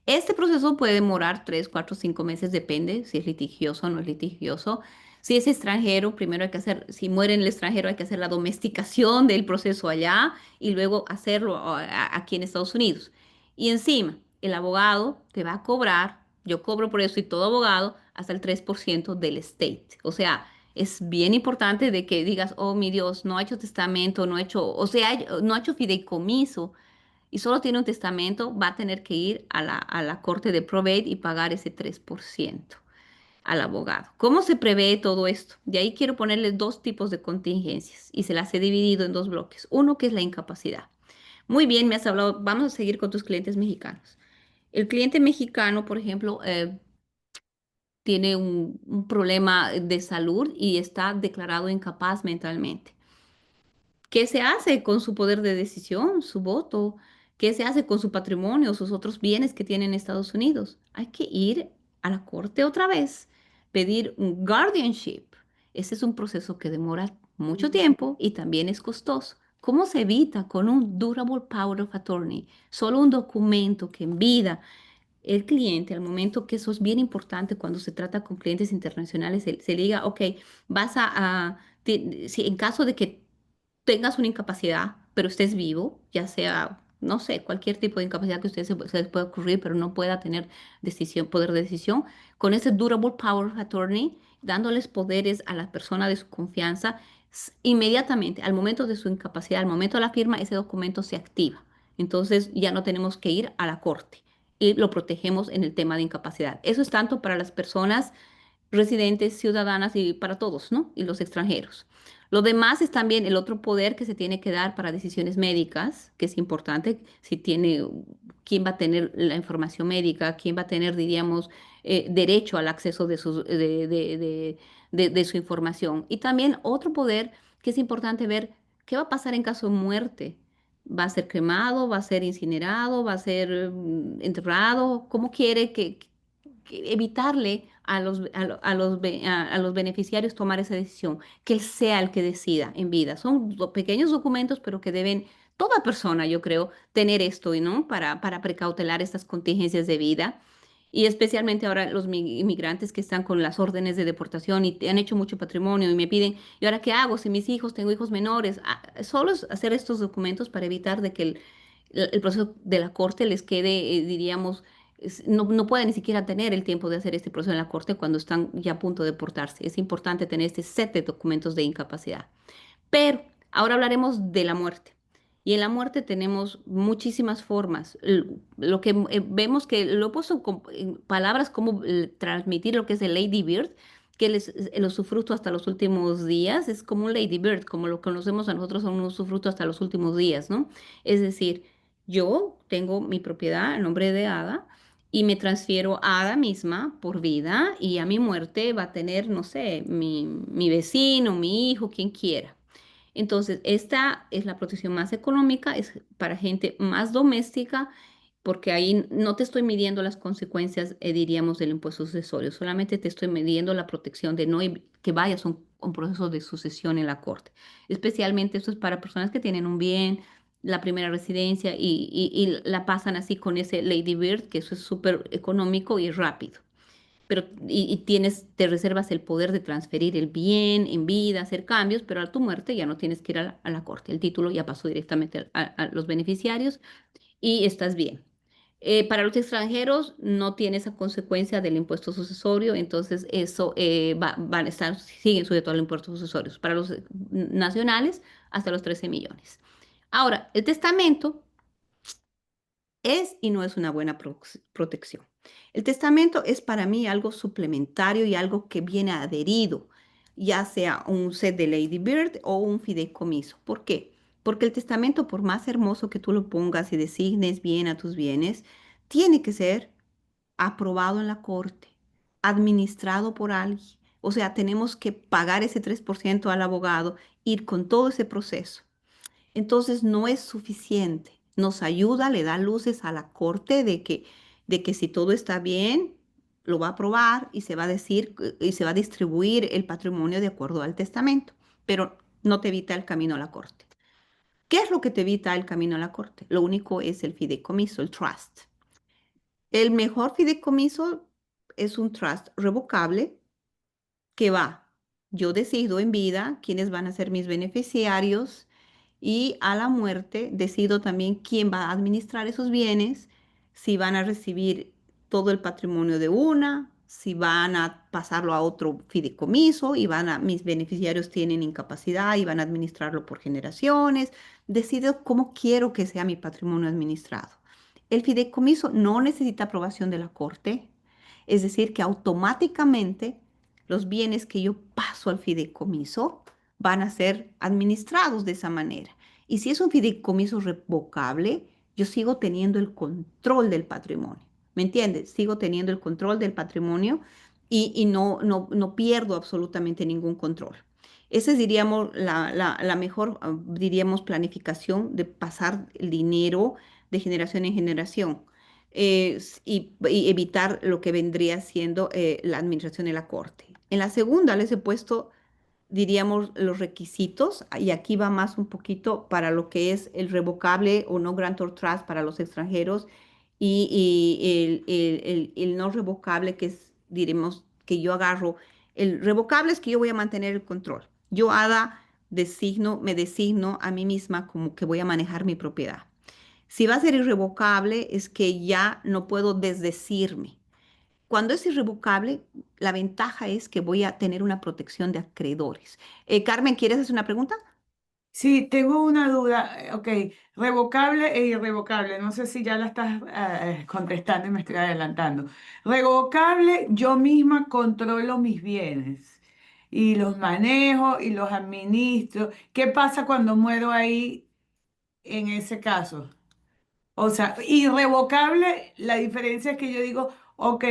Este proceso puede demorar 3, 4, 5 meses, depende si es litigioso o no es litigioso. Si es extranjero, primero hay que hacer, si muere en el extranjero, hay que hacer la domesticación del proceso allá y luego hacerlo aquí en Estados Unidos. Y encima, el abogado te va a cobrar, yo cobro por eso y todo abogado, hasta el 3% del estate. O sea, es bien importante de que digas, oh mi Dios, no ha hecho testamento, no ha hecho, o sea, no ha hecho fideicomiso y solo tiene un testamento, va a tener que ir a la corte de probate y pagar ese 3% al abogado. ¿Cómo se prevé todo esto? De ahí quiero ponerle dos tipos de contingencias y se las he dividido en dos bloques. Uno que es la incapacidad. Muy bien, me has hablado, vamos a seguir con tus clientes mexicanos. El cliente mexicano, por ejemplo, tiene un problema de salud y está declarado incapaz mentalmente. ¿Qué se hace con su poder de decisión, su voto? ¿Qué se hace con su patrimonio, sus otros bienes que tiene en Estados Unidos? Hay que ir a la corte otra vez, pedir un guardianship. Ese es un proceso que demora mucho tiempo y también es costoso. ¿Cómo se evita con un durable power of attorney? Solo un documento que en vida el cliente, al momento que eso es bien importante cuando se trata con clientes internacionales, se le diga, ok, vas si en caso de que tengas una incapacidad, pero estés vivo, ya sea, no sé, cualquier tipo de incapacidad que a usted se les pueda ocurrir, pero no pueda tener decisión, poder de decisión, con ese durable power of attorney, dándoles poderes a la persona de su confianza, inmediatamente, al momento de su incapacidad, al momento de la firma, ese documento se activa. Entonces ya no tenemos que ir a la corte y lo protegemos en el tema de incapacidad. Eso es tanto para las personas residentes, ciudadanas y para todos, ¿no? Y los extranjeros. Lo demás es también el otro poder que se tiene que dar para decisiones médicas, que es importante, si tiene, quién va a tener la información médica, quién va a tener, diríamos, derecho al acceso de su información. Y también otro poder que es importante ver qué va a pasar en caso de muerte. ¿Va a ser cremado? ¿Va a ser incinerado? ¿Va a ser enterrado? ¿Cómo quiere que evitarle a los beneficiarios tomar esa decisión? Que él sea el que decida en vida? Son pequeños documentos, pero que deben toda persona, yo creo, tener esto, ¿y no? Para precautelar estas contingencias de vida. Y especialmente ahora los inmigrantes que están con las órdenes de deportación y han hecho mucho patrimonio y me piden, ¿y ahora qué hago si mis hijos, tengo hijos menores? Solo es hacer estos documentos para evitar de que el proceso de la corte les quede, diríamos, no pueden ni siquiera tener el tiempo de hacer este proceso en la corte cuando están ya a punto de deportarse. Es importante tener este set de documentos de incapacidad. Pero ahora hablaremos de la muerte. Y en la muerte tenemos muchísimas formas. Lo que vemos que lo he puesto en palabras como transmitir lo que es el Lady Bird, que el usufructo hasta los últimos días es como un Lady Bird, como lo conocemos a nosotros, un usufructo hasta los últimos días, ¿no? Es decir, yo tengo mi propiedad a nombre de Ada y me transfiero a Ada misma por vida y a mi muerte va a tener, no sé, mi vecino, mi hijo, quien quiera. Entonces, esta es la protección más económica, es para gente más doméstica, porque ahí no te estoy midiendo las consecuencias, diríamos, del impuesto sucesorio, solamente te estoy midiendo la protección de no que vayas a un proceso de sucesión en la corte. Especialmente esto es para personas que tienen un bien, la primera residencia y la pasan así con ese Lady Bird, que eso es súper económico y rápido, pero y te reservas el poder de transferir el bien en vida, hacer cambios, pero a tu muerte ya no tienes que ir a la corte. El título ya pasó directamente a los beneficiarios y estás bien. Para los extranjeros no tiene esa consecuencia del impuesto sucesorio, entonces eso van a estar, siguen sujetos al impuesto sucesorio. Para los nacionales, hasta los 13 millones. Ahora, el testamento es y no es una buena protección. El testamento es para mí algo suplementario y algo que viene adherido, ya sea un set de Lady Bird o un fideicomiso. ¿Por qué? Porque el testamento, por más hermoso que tú lo pongas y designes bien a tus bienes, tiene que ser aprobado en la corte, administrado por alguien. O sea, tenemos que pagar ese 3% al abogado, ir con todo ese proceso. Entonces no es suficiente. Nos ayuda, le da luces a la corte de que si todo está bien, lo va a aprobar y se va a decir y se va a distribuir el patrimonio de acuerdo al testamento, pero no te evita el camino a la corte. ¿Qué es lo que te evita el camino a la corte? Lo único es el fideicomiso, el trust. El mejor fideicomiso es un trust revocable que va. Yo decido en vida quiénes van a ser mis beneficiarios y a la muerte decido también quién va a administrar esos bienes, si van a recibir todo el patrimonio de una, si van a pasarlo a otro fideicomiso y mis beneficiarios tienen incapacidad y van a administrarlo por generaciones. Decido cómo quiero que sea mi patrimonio administrado. El fideicomiso no necesita aprobación de la corte, es decir, que automáticamente los bienes que yo paso al fideicomiso van a ser administrados de esa manera. Y si es un fideicomiso revocable, yo sigo teniendo el control del patrimonio. ¿Me entiendes? Sigo teniendo el control del patrimonio y no pierdo absolutamente ningún control. Esa es, diríamos, la mejor, diríamos, planificación de pasar el dinero de generación en generación y evitar lo que vendría siendo la administración de la corte. En la segunda les he puesto, diríamos, los requisitos, y aquí va más un poquito para lo que es el revocable o no grantor trust para los extranjeros y el no revocable, que es, diremos, que yo agarro. El revocable es que yo voy a mantener el control. Yo, Ada, me designo a mí misma como que voy a manejar mi propiedad. Si va a ser irrevocable, es que ya no puedo desdecirme. Cuando es irrevocable, la ventaja es que voy a tener una protección de acreedores. Carmen, ¿quieres hacer una pregunta? Sí, tengo una duda. Ok, revocable e irrevocable. No sé si ya la estás contestando y me estoy adelantando. Revocable, yo misma controlo mis bienes y los manejo y los administro. ¿Qué pasa cuando muero ahí en ese caso? O sea, irrevocable, la diferencia es que yo digo, ok,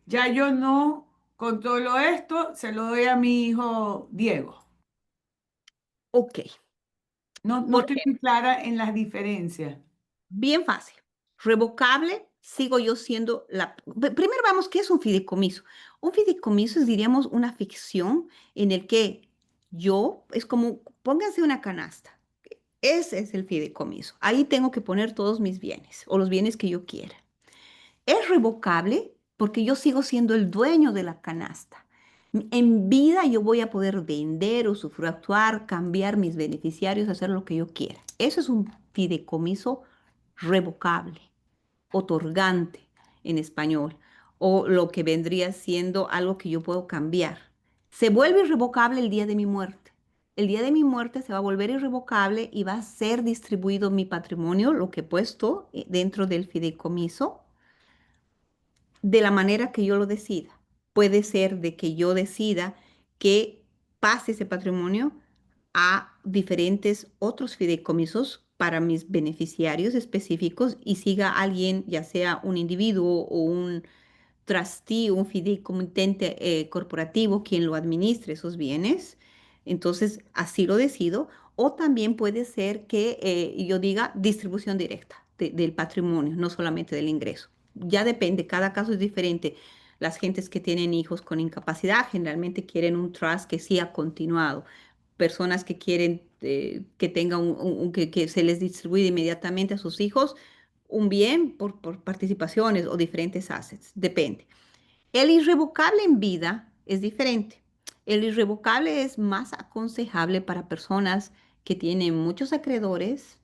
ya yo no controlo esto, se lo doy a mi hijo Diego. Ok. No ¿Por estoy qué? muy clara en las diferencias. Bien fácil. Revocable, sigo yo siendo la... Primero vamos, ¿qué es un fideicomiso? Un fideicomiso es, diríamos, una ficción en el que yo, es como, pónganse una canasta. Ese es el fideicomiso. Ahí tengo que poner todos mis bienes o los bienes que yo quiera. Es revocable porque yo sigo siendo el dueño de la canasta. En vida yo voy a poder vender, usufructuar, cambiar mis beneficiarios, hacer lo que yo quiera. Eso es un fideicomiso revocable, otorgante en español, o lo que vendría siendo algo que yo puedo cambiar. Se vuelve irrevocable el día de mi muerte. El día de mi muerte se va a volver irrevocable y va a ser distribuido mi patrimonio, lo que he puesto dentro del fideicomiso de la manera que yo lo decida. Puede ser de que yo decida que pase ese patrimonio a diferentes otros fideicomisos para mis beneficiarios específicos y siga alguien, ya sea un individuo o un trustee, un fideicomitente corporativo, quien lo administre esos bienes. Entonces, así lo decido. O también puede ser que yo diga distribución directa del patrimonio, no solamente del ingreso. Ya depende, cada caso es diferente. Las gentes que tienen hijos con incapacidad generalmente quieren un trust que sí ha continuado. Personas que quieren que tenga que se les distribuya inmediatamente a sus hijos un bien por participaciones o diferentes assets, depende. El irrevocable en vida es diferente. El irrevocable es más aconsejable para personas que tienen muchos acreedores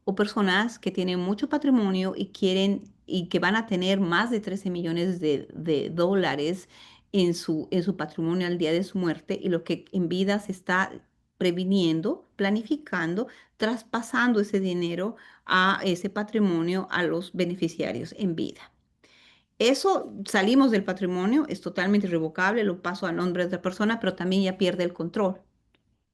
o personas que tienen mucho patrimonio y quieren y que van a tener más de 13 millones de dólares en su patrimonio al día de su muerte y lo que en vida se está previniendo, planificando, traspasando ese dinero a ese patrimonio a los beneficiarios en vida. Eso salimos del patrimonio, es totalmente irrevocable, lo paso a nombre de otra persona, pero también ya pierde el control.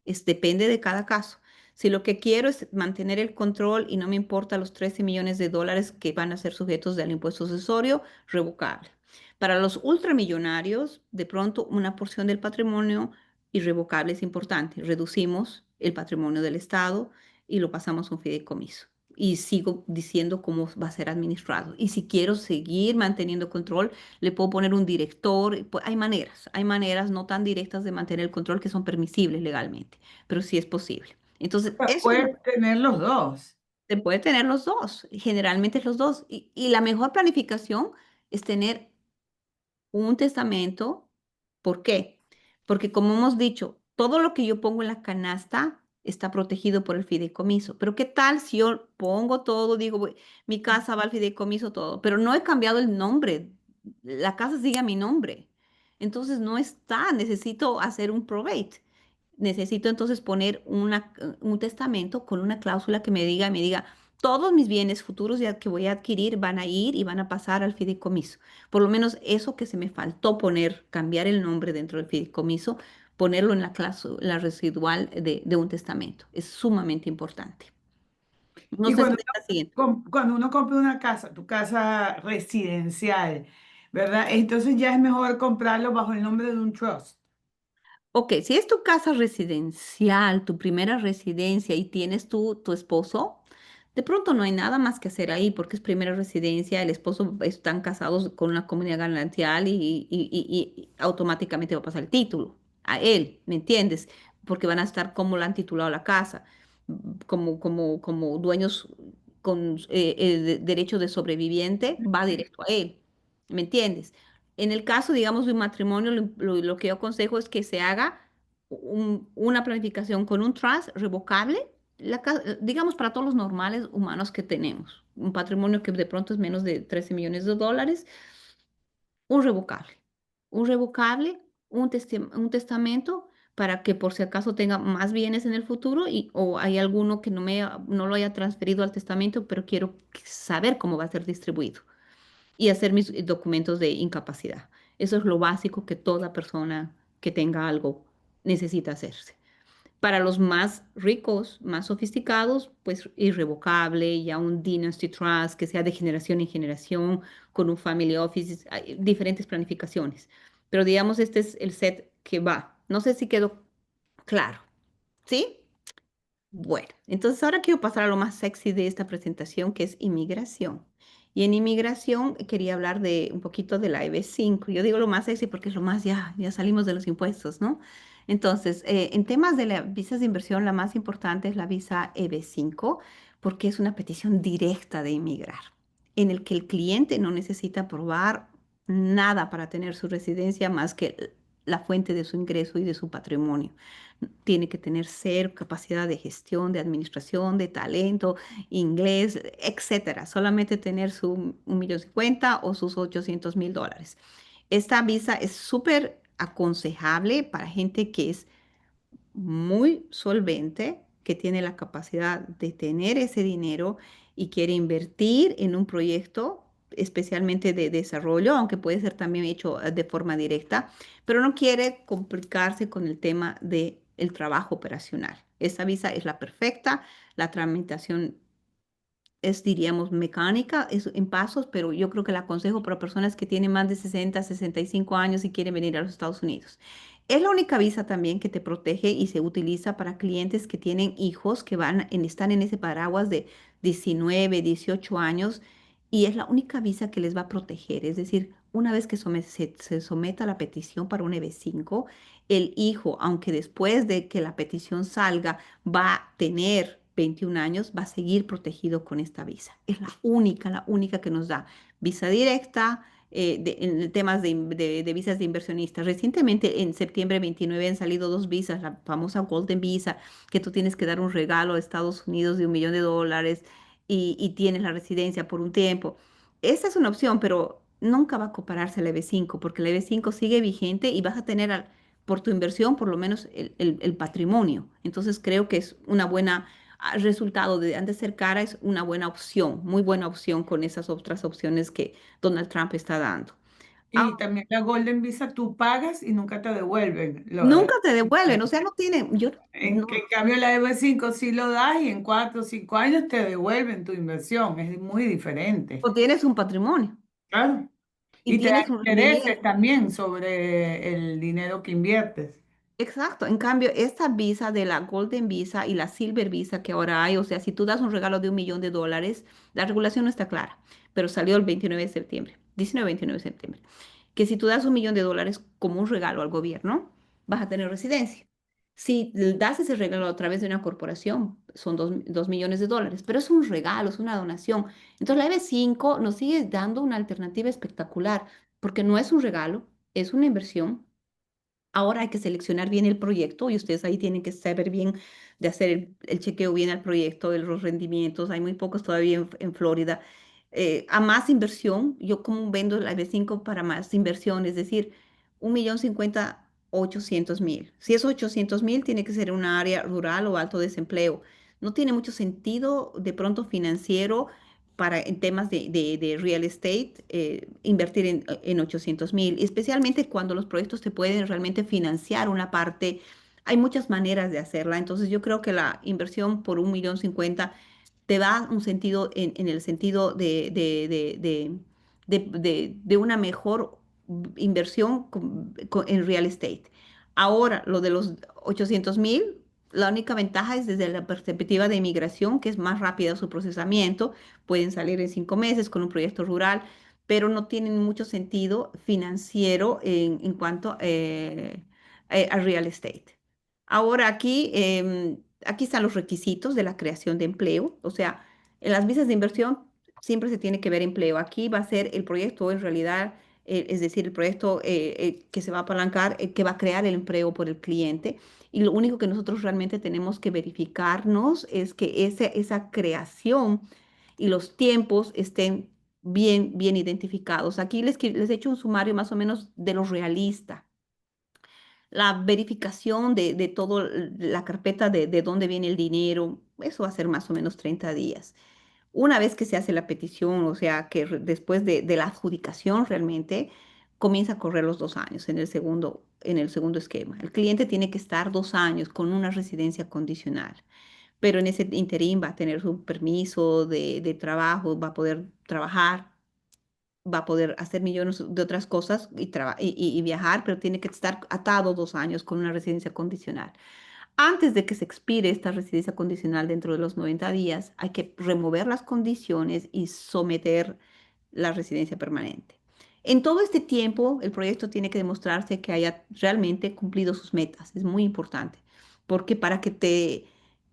Depende de cada caso. Si lo que quiero es mantener el control y no me importa los 13 millones de dólares que van a ser sujetos del impuesto accesorio, revocable. Para los ultramillonarios, de pronto una porción del patrimonio irrevocable es importante. Reducimos el patrimonio del Estado y lo pasamos a un fideicomiso. Y sigo diciendo cómo va a ser administrado. Y si quiero seguir manteniendo control, le puedo poner un director. Pues hay maneras no tan directas de mantener el control que son permisibles legalmente, pero sí es posible. Entonces, eso es lo Puedes tener los dos. se puede tener los dos, generalmente es los dos. Y la mejor planificación es tener un testamento. ¿Por qué? Porque como hemos dicho, todo lo que yo pongo en la canasta está protegido por el fideicomiso. Pero ¿qué tal si yo pongo todo, digo, mi casa va al fideicomiso, todo, pero no he cambiado el nombre? La casa sigue a mi nombre. Entonces no está, necesito hacer un probate. Necesito entonces poner un testamento con una cláusula que me diga, todos mis bienes futuros ya que voy a adquirir van a ir y van a pasar al fideicomiso. Por lo menos eso que se me faltó poner, cambiar el nombre dentro del fideicomiso, ponerlo en la cláusula residual de un testamento. Es sumamente importante. No Y sé si cuando me está siguiendo. cuando uno compra una casa, tu casa residencial, ¿verdad? Entonces ya es mejor comprarlo bajo el nombre de un trust. Ok, si es tu casa residencial, tu primera residencia y tienes tu esposo, de pronto no hay nada más que hacer ahí porque es primera residencia, el esposo están casados con una comunidad ganancial y automáticamente va a pasar el título a él, ¿me entiendes? Porque van a estar como la han titulado la casa, como dueños con derecho de sobreviviente, va directo a él, ¿me entiendes? En el caso, digamos, de un matrimonio, lo que yo aconsejo es que se haga una planificación con un trust revocable, digamos, para todos los normales humanos que tenemos. Un patrimonio que de pronto es menos de 13 millones de dólares, un revocable. Un revocable, un testamento para que por si acaso tenga más bienes en el futuro o hay alguno que no lo haya transferido al testamento, pero quiero saber cómo va a ser distribuido y hacer mis documentos de incapacidad. Eso es lo básico que toda persona que tenga algo necesita hacerse. Para los más ricos, más sofisticados, pues irrevocable, ya un Dynasty Trust que sea de generación en generación, con un Family Office, hay diferentes planificaciones. Pero digamos, este es el set que va. No sé si quedó claro, ¿sí? Bueno, entonces ahora quiero pasar a lo más sexy de esta presentación, que es inmigración. Y en inmigración quería hablar de un poquito de la EB5. Yo digo lo más sexy porque es lo más, ya salimos de los impuestos, ¿no? Entonces, en temas de las visas de inversión, la más importante es la visa EB5 porque es una petición directa de inmigrar, en el que el cliente no necesita probar nada para tener su residencia más que la fuente de su ingreso y de su patrimonio. Tiene que tener cero capacidad de gestión, de administración, de talento, inglés, etcétera. Solamente tener su 1.050.000 o sus 800.000 dólares. Esta visa es súper aconsejable para gente que es muy solvente, que tiene la capacidad de tener ese dinero y quiere invertir en un proyecto, especialmente de desarrollo, aunque puede ser también hecho de forma directa, pero no quiere complicarse con el tema del trabajo operacional. Esta visa es la perfecta, la tramitación es, diríamos, mecánica, es en pasos, pero yo creo que la aconsejo para personas que tienen más de 60, 65 años y quieren venir a los Estados Unidos. Es la única visa también que te protege y se utiliza para clientes que tienen hijos que están en ese paraguas de 19, 18 años y es la única visa que les va a proteger. Es decir, una vez que se someta la petición para un EB5, el hijo, aunque después de que la petición salga, va a tener 21 años, va a seguir protegido con esta visa. Es la única que nos da visa directa en temas de visas de inversionistas. Recientemente, en septiembre 29, han salido dos visas, la famosa Golden Visa, que tú tienes que dar un regalo a Estados Unidos de 1 millón de dólares y tienes la residencia por un tiempo. Esa es una opción, pero nunca va a compararse a la EB5, porque la EB5 sigue vigente y vas a tener por tu inversión por lo menos el patrimonio. Entonces creo que es una buena resultado de antes de ser cara, es una buena opción, muy buena opción con esas otras opciones que Donald Trump está dando. Y también la Golden Visa tú pagas y nunca te devuelven. Nunca te devuelven, o sea, no tienen, yo En no, que en cambio la EB5 sí lo das y en 4 o 5 años te devuelven tu inversión. Es muy diferente. o tienes un patrimonio Claro. y Y te dan tienes un intereses rendimiento. también sobre el dinero que inviertes. Exacto, en cambio, esta visa de la Golden Visa y la Silver Visa que ahora hay, o sea, si tú das un regalo de 1 millón de dólares, la regulación no está clara, pero salió el 29 de septiembre, 19-29 de septiembre, que si tú das 1 millón de dólares como un regalo al gobierno, vas a tener residencia. Si das ese regalo a través de una corporación, son 2 millones de dólares, pero es un regalo, es una donación. Entonces la EB5 nos sigue dando una alternativa espectacular, porque no es un regalo, es una inversión. Ahora hay que seleccionar bien el proyecto y ustedes ahí tienen que saber bien de hacer el chequeo bien al proyecto, de los rendimientos. Hay muy pocos todavía en Florida. A más inversión, yo como vendo la B5 para más inversión, es decir, 1.050.800.000. Si es 800.000, tiene que ser una área rural o alto desempleo. No tiene mucho sentido de pronto financiero para en temas de real estate invertir en 800.000, especialmente cuando los proyectos te pueden realmente financiar una parte. Hay muchas maneras de hacerla, entonces yo creo que la inversión por 1.050.000 te da un sentido en el sentido de una mejor inversión en real estate. Ahora, lo de los 800.000, la única ventaja es desde la perspectiva de inmigración, que es más rápida su procesamiento. Pueden salir en 5 meses con un proyecto rural, pero no tienen mucho sentido financiero en cuanto a real estate. Ahora aquí están los requisitos de la creación de empleo. O sea, en las visas de inversión siempre se tiene que ver empleo. Aquí va a ser el proyecto en realidad, es decir, el proyecto que se va a apalancar, que va a crear el empleo por el cliente. Y lo único que nosotros realmente tenemos que verificarnos es que esa creación y los tiempos estén bien identificados. Aquí les he hecho un sumario más o menos de lo realista. La verificación de todo, la carpeta de dónde viene el dinero, eso va a ser más o menos 30 días. Una vez que se hace la petición, o sea, que después de la adjudicación realmente comienza a correr los 2 años en el segundo esquema. El cliente tiene que estar 2 años con una residencia condicional, pero en ese interín va a tener su permiso de trabajo, va a poder trabajar, va a poder hacer millones de otras cosas y viajar, pero tiene que estar atado 2 años con una residencia condicional. Antes de que se expire esta residencia condicional dentro de los 90 días, hay que remover las condiciones y someter la residencia permanente. En todo este tiempo, el proyecto tiene que demostrarse que haya realmente cumplido sus metas. Es muy importante, porque para que te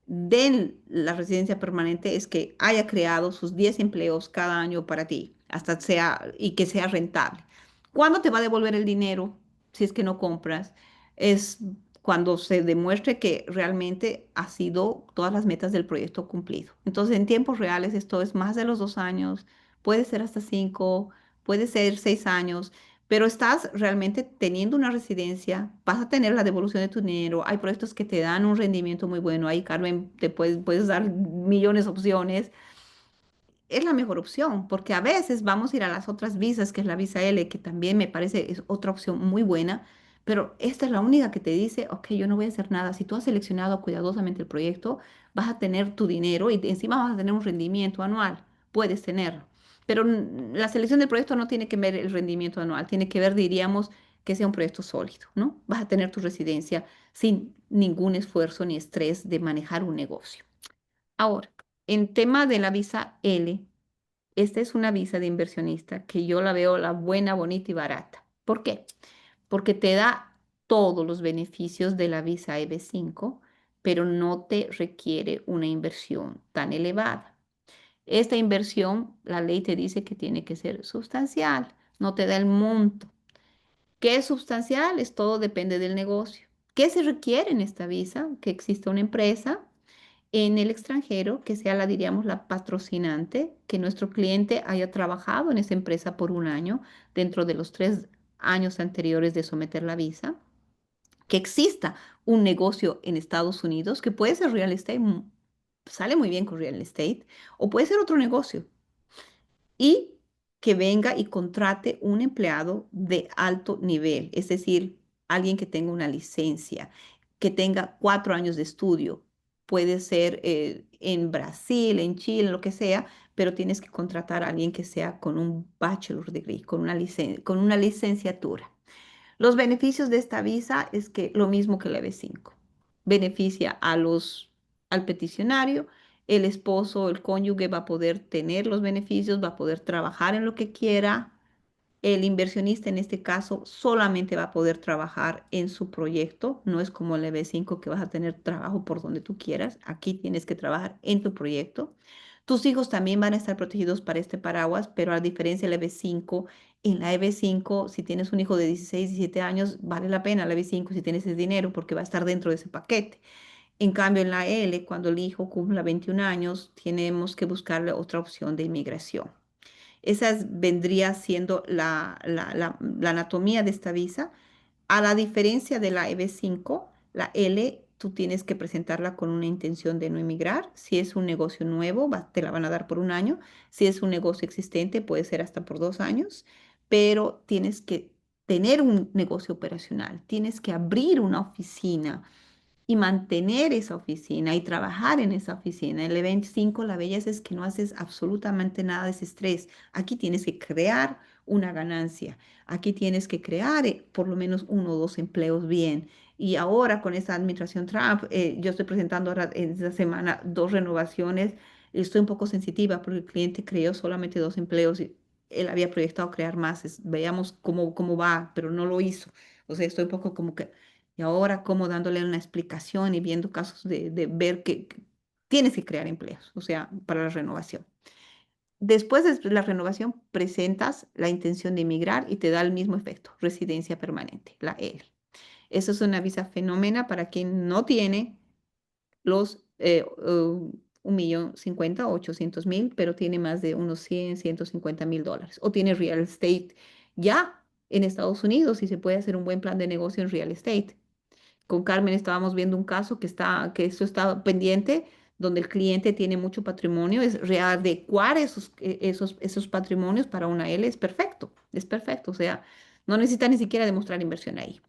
den la residencia permanente es que haya creado sus 10 empleos cada año para ti, hasta sea y que sea rentable. ¿Cuándo te va a devolver el dinero si es que no compras? Es cuando se demuestre que realmente ha sido todas las metas del proyecto cumplido. Entonces, en tiempos reales, esto es más de los 2 años, puede ser hasta 5, puede ser 6 años, pero estás realmente teniendo una residencia, vas a tener la devolución de tu dinero. Hay proyectos que te dan un rendimiento muy bueno. Ahí, Carmen, te puedes dar millones de opciones. Es la mejor opción, porque a veces vamos a ir a las otras visas, que es la visa L, que también me parece es otra opción muy buena, pero esta es la única que te dice, ok, yo no voy a hacer nada. Si tú has seleccionado cuidadosamente el proyecto, vas a tener tu dinero y encima vas a tener un rendimiento anual. Puedes tenerlo. Pero la selección del proyecto no tiene que ver el rendimiento anual, tiene que ver, diríamos, que sea un proyecto sólido, ¿no? Vas a tener tu residencia sin ningún esfuerzo ni estrés de manejar un negocio. Ahora, en tema de la visa L, esta es una visa de inversionista que yo la veo la buena, bonita y barata. ¿Por qué? Porque te da todos los beneficios de la visa EB5, pero no te requiere una inversión tan elevada. Esta inversión, la ley te dice que tiene que ser sustancial, no te da el monto. ¿Qué es sustancial? Es todo depende del negocio. ¿Qué se requiere en esta visa? Que exista una empresa en el extranjero, que sea la, diríamos, la patrocinante, que nuestro cliente haya trabajado en esa empresa por un año dentro de los 3 años anteriores de someter la visa, que exista un negocio en Estados Unidos, que puede ser real estate, sale muy bien con real estate, o puede ser otro negocio y que venga y contrate un empleado de alto nivel, es decir, alguien que tenga una licencia, que tenga 4 años de estudio. Puede ser en Brasil, en Chile, lo que sea, pero tienes que contratar a alguien que sea con un bachelor degree, con una licenciatura. Los beneficios de esta visa es que lo mismo que la B5. Beneficia al peticionario, el esposo, el cónyuge va a poder tener los beneficios, va a poder trabajar en lo que quiera. El inversionista en este caso solamente va a poder trabajar en su proyecto, no es como el EB5 que vas a tener trabajo por donde tú quieras. Aquí tienes que trabajar en tu proyecto. Tus hijos también van a estar protegidos para este paraguas, pero a diferencia del EB5, en la EB5, si tienes un hijo de 16, 17 años, vale la pena la EB5 si tienes ese dinero porque va a estar dentro de ese paquete. En cambio, en la L, cuando el hijo cumpla 21 años, tenemos que buscarle otra opción de inmigración. Esa vendría siendo la anatomía de esta visa. A la diferencia de la EB5, la L tú tienes que presentarla con una intención de no emigrar. Si es un negocio nuevo, te la van a dar por un año. Si es un negocio existente, puede ser hasta por 2 años, pero tienes que tener un negocio operacional, tienes que abrir una oficina y mantener esa oficina y trabajar en esa oficina. En el Event 5 la belleza es que no haces absolutamente nada de ese estrés. Aquí tienes que crear una ganancia. Aquí tienes que crear por lo menos 1 o 2 empleos bien. Y ahora con esta administración Trump, yo estoy presentando ahora en esta semana 2 renovaciones. Estoy un poco sensitiva porque el cliente creó solamente 2 empleos y él había proyectado crear más. Veamos cómo va, pero no lo hizo. O sea, estoy un poco como que y ahora como dándole una explicación y viendo casos de ver que tienes que crear empleos, o sea, para la renovación. Después de la renovación, presentas la intención de emigrar y te da el mismo efecto, residencia permanente, la L. Eso es una visa fenómena para quien no tiene los 1.050.000 o 800.000, pero tiene más de unos 150.000 dólares. O tiene real estate ya en Estados Unidos y se puede hacer un buen plan de negocio en real estate. Con Carmen estábamos viendo un caso que esto está pendiente, donde el cliente tiene mucho patrimonio, es readecuar esos patrimonios para una L es perfecto, o sea, no necesita ni siquiera demostrar inversión ahí,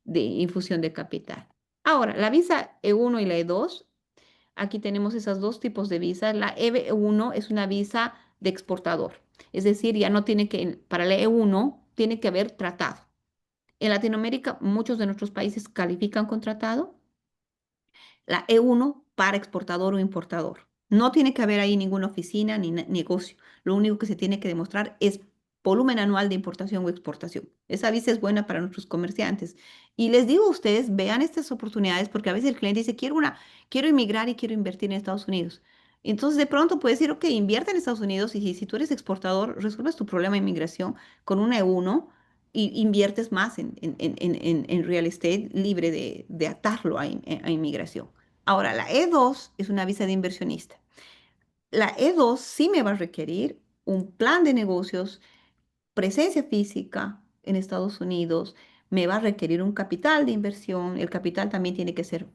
de infusión de capital. Ahora, la visa E1 y la E2, aquí tenemos esos 2 tipos de visas. La E1 es una visa de exportador, es decir, ya no tiene que, para la E1 tiene que haber tratado. En Latinoamérica, muchos de nuestros países califican con tratado. La E1 para exportador o importador. No tiene que haber ahí ninguna oficina ni negocio. Lo único que se tiene que demostrar es volumen anual de importación o exportación. Esa visa es buena para nuestros comerciantes. Y les digo a ustedes, vean estas oportunidades porque a veces el cliente dice, quiero inmigrar y quiero invertir en Estados Unidos. Entonces de pronto puedes decir, ok, invierte en Estados Unidos y si tú eres exportador, resuelves tu problema de inmigración con una E1 y inviertes más en real estate libre de atarlo a inmigración. Ahora, la E2 es una visa de inversionista. La E2 sí me va a requerir un plan de negocios, presencia física en Estados Unidos, me va a requerir un capital de inversión. El capital también tiene que ser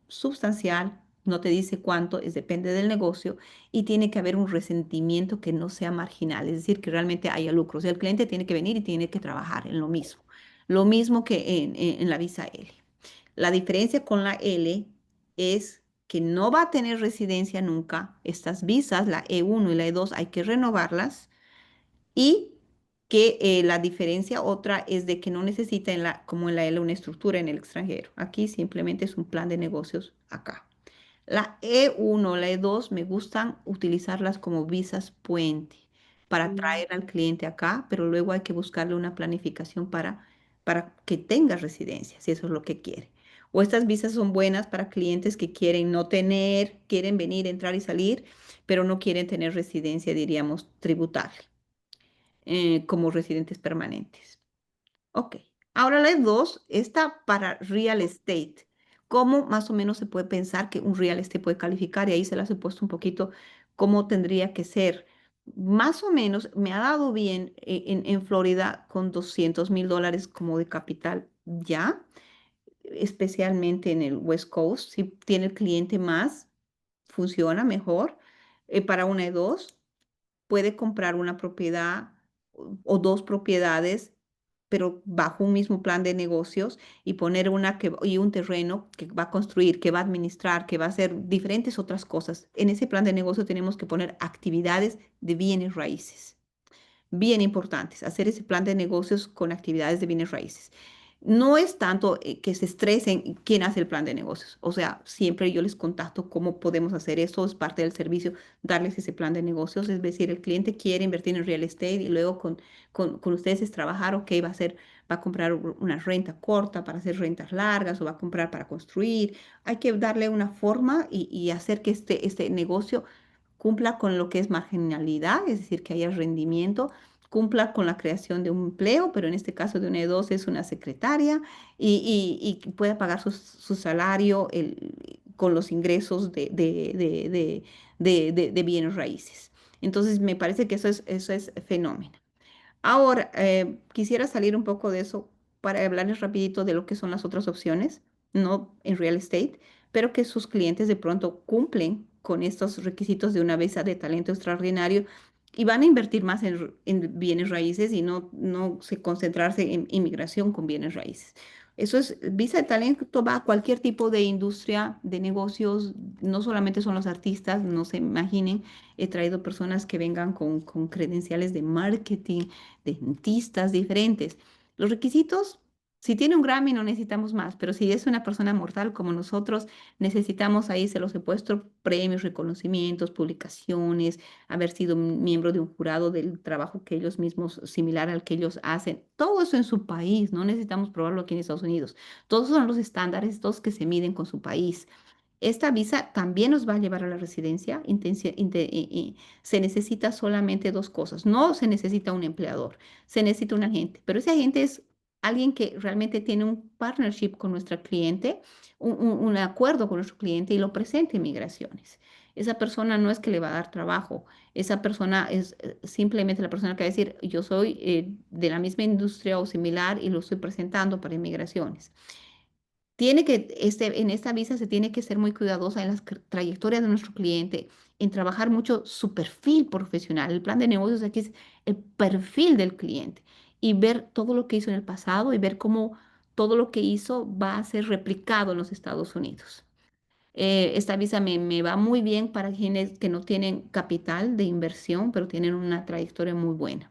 sustancial, no te dice cuánto, depende del negocio, y tiene que haber un resentimiento que no sea marginal, es decir, que realmente haya lucro. O sea, el cliente tiene que venir y tiene que trabajar en lo mismo que en la visa L. La diferencia con la L es que no va a tener residencia nunca. Estas visas, la E1 y la E2, hay que renovarlas y que la diferencia otra es de que no necesita como en la L una estructura en el extranjero. Aquí simplemente es un plan de negocios acá. La E1, la E2 me gustan utilizarlas como visas puente para traer al cliente acá, pero luego hay que buscarle una planificación para que tenga residencia, si eso es lo que quiere. O estas visas son buenas para clientes que quieren no tener, quieren venir, entrar y salir, pero no quieren tener residencia, diríamos, tributable, como residentes permanentes. Ok, ahora la 2 está para real estate. ¿Cómo más o menos se puede pensar que un real estate puede calificar? Y ahí se las he puesto un poquito cómo tendría que ser. Más o menos me ha dado bien en Florida con 200.000 dólares como de capital ya, especialmente en el West Coast. Si tiene el cliente más, funciona mejor. Para una de dos puede comprar una propiedad o 2 propiedades, pero bajo un mismo plan de negocios y poner y un terreno que va a construir, que va a administrar, que va a hacer diferentes otras cosas. En ese plan de negocio tenemos que poner actividades de bienes raíces bien importantes, hacer ese plan de negocios con actividades de bienes raíces. No es tanto que se estresen quién hace el plan de negocios. O sea, siempre yo les contacto cómo podemos hacer eso, es parte del servicio, darles ese plan de negocios. Es decir, el cliente quiere invertir en real estate y luego con ustedes es trabajar, ok, va a comprar una renta corta para hacer rentas largas o va a comprar para construir. Hay que darle una forma y hacer que este negocio cumpla con lo que es marginalidad, es decir, que haya rendimiento, cumpla con la creación de un empleo, pero en este caso de una E2 es una secretaria y que pueda pagar su salario con los ingresos de bienes raíces. Entonces, me parece que eso es fenómeno. Ahora, quisiera salir un poco de eso para hablarles rapidito de lo que son las otras opciones, no en real estate, pero que sus clientes de pronto cumplen con estos requisitos de una visa de talento extraordinario y van a invertir más en bienes raíces y no se concentrarse en inmigración con bienes raíces. Eso es, visa de talento va a cualquier tipo de industria, de negocios, no solamente son los artistas, no se imaginen, he traído personas que vengan con credenciales de marketing, de dentistas diferentes. Los requisitos, si tiene un Grammy no necesitamos más, pero si es una persona mortal como nosotros, necesitamos, ahí se los he puesto, premios, reconocimientos, publicaciones, haber sido miembro de un jurado del trabajo que ellos mismos, similar al que ellos hacen. Todo eso en su país, no necesitamos probarlo aquí en Estados Unidos. Todos son los estándares, todos que se miden con su país. Esta visa también nos va a llevar a la residencia. Se necesita solamente dos cosas. No se necesita un empleador, se necesita un agente. Pero ese agente es alguien que realmente tiene un partnership con nuestra cliente, un acuerdo con nuestro cliente y lo presenta en migraciones. Esa persona no es que le va a dar trabajo. Esa persona es simplemente la persona que va a decir, yo soy de la misma industria o similar y lo estoy presentando para inmigraciones. En esta visa se tiene que ser muy cuidadosa en las trayectorias de nuestro cliente, en trabajar mucho su perfil profesional. El plan de negocios aquí es el perfil del cliente y ver todo lo que hizo en el pasado y ver cómo todo lo que hizo va a ser replicado en los Estados Unidos. Esta visa me va muy bien para quienes que no tienen capital de inversión, pero tienen una trayectoria muy buena.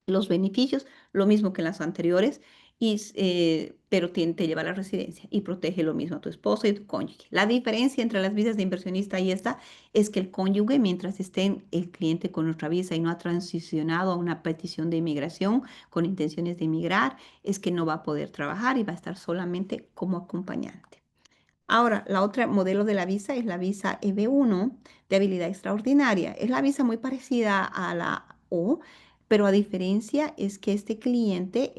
Los beneficios, lo mismo que en las anteriores, pero te lleva a la residencia y protege lo mismo a tu esposo y a tu cónyuge. La diferencia entre las visas de inversionista y esta es que el cónyuge, mientras esté el cliente con nuestra visa y no ha transicionado a una petición de inmigración con intenciones de inmigrar, es que no va a poder trabajar y va a estar solamente como acompañante. Ahora, la otra modelo de la visa es la visa EB1 de habilidad extraordinaria. Es la visa muy parecida a la O, pero a diferencia es que este cliente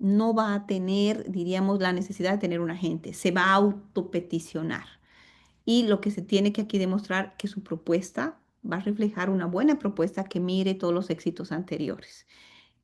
no va a tener, diríamos, la necesidad de tener un agente. Se va a autopeticionar. Y lo que se tiene que aquí demostrar que su propuesta va a reflejar una buena propuesta que mire todos los éxitos anteriores.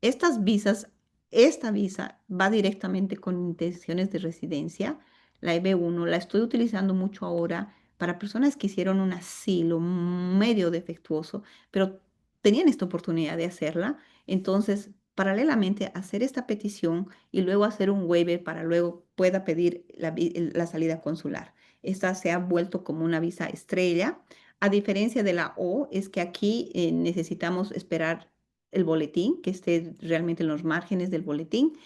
Estas visas, esta visa va directamente con intenciones de residencia, la EB1, la estoy utilizando mucho ahora para personas que hicieron un asilo medio defectuoso, pero tenían esta oportunidad de hacerla. Entonces, paralelamente, hacer esta petición y luego hacer un waiver para luego pueda pedir la salida consular. Esta se ha vuelto como una visa estrella. A diferencia de la O, es que aquí necesitamos esperar el boletín, que esté realmente en los márgenes del boletín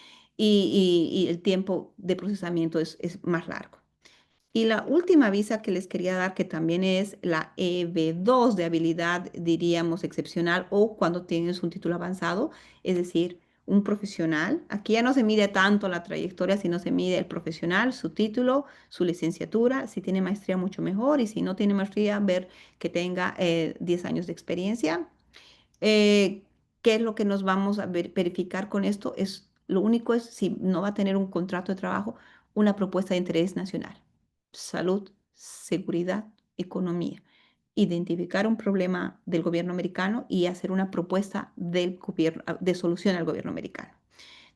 y el tiempo de procesamiento es más largo. Y la última visa que les quería dar, que también es la EB2 de habilidad, diríamos, excepcional o cuando tienes un título avanzado, es decir, un profesional. Aquí ya no se mide tanto la trayectoria, sino se mide el profesional, su título, su licenciatura. Si tiene maestría, mucho mejor. Y si no tiene maestría, ver que tenga 10 años de experiencia. Eh, ¿Qué es lo que nos vamos a verificar con esto? Lo único es si no va a tener un contrato de trabajo, una propuesta de interés nacional. Salud, seguridad, economía. Identificar un problema del gobierno americano y hacer una propuesta del gobierno, de solución al gobierno americano.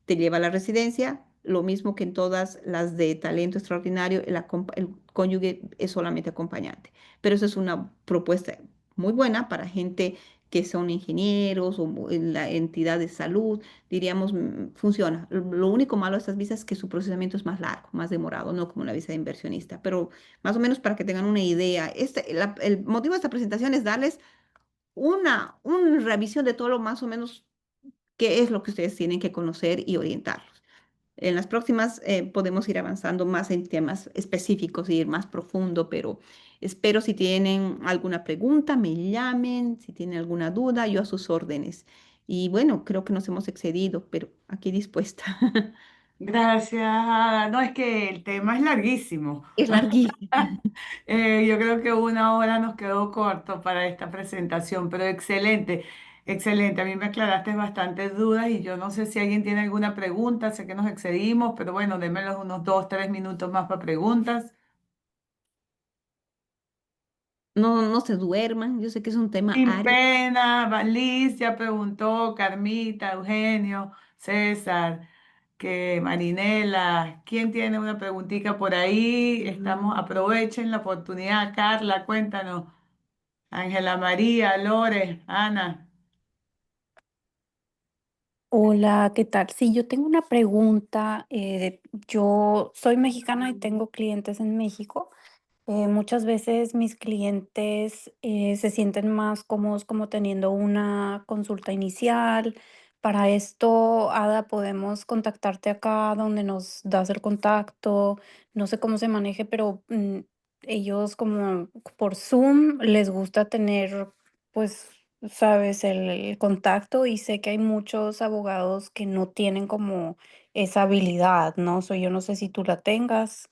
Te lleva a la residencia, lo mismo que en todas las de talento extraordinario, el cónyuge es solamente acompañante. Pero eso es una propuesta muy buena para gente que son ingenieros o en la entidad de salud, diríamos, funciona. Lo único malo de estas visas es que su procesamiento es más largo, más demorado, no como una visa de inversionista, pero más o menos para que tengan una idea. El motivo de esta presentación es darles una revisión de todo lo más o menos qué es lo que ustedes tienen que conocer y orientarlos. En las próximas podemos ir avanzando más en temas específicos y ir más profundo, pero espero si tienen alguna pregunta, me llamen, si tienen alguna duda, yo a sus órdenes. Y bueno, creo que nos hemos excedido, pero aquí dispuesta. Gracias, Ada. No, es que el tema es larguísimo. Es larguísimo. Yo creo que una hora nos quedó corto para esta presentación, pero excelente, excelente. A mí me aclaraste bastantes dudas y yo no sé si alguien tiene alguna pregunta, sé que nos excedimos, pero bueno, démelos unos 2, 3 minutos más para preguntas. No se duerman, yo sé que es un tema Sin árido. pena, Liz ya preguntó, Carmita, Eugenio, César. que Marinela, ¿quién tiene una preguntita por ahí? Estamos, aprovechen la oportunidad. Carla, cuéntanos. Ángela María, Lore, Ana. Hola, ¿qué tal? Sí, yo tengo una pregunta. Yo soy mexicana y tengo clientes en México. Muchas veces mis clientes se sienten más cómodos como teniendo una consulta inicial. Para esto, Ada, podemos contactarte acá donde nos das el contacto. No sé cómo se maneje, pero ellos como por Zoom les gusta tener, pues, sabes, el contacto y sé que hay muchos abogados que no tienen como esa habilidad, ¿no? Yo no sé si tú la tengas.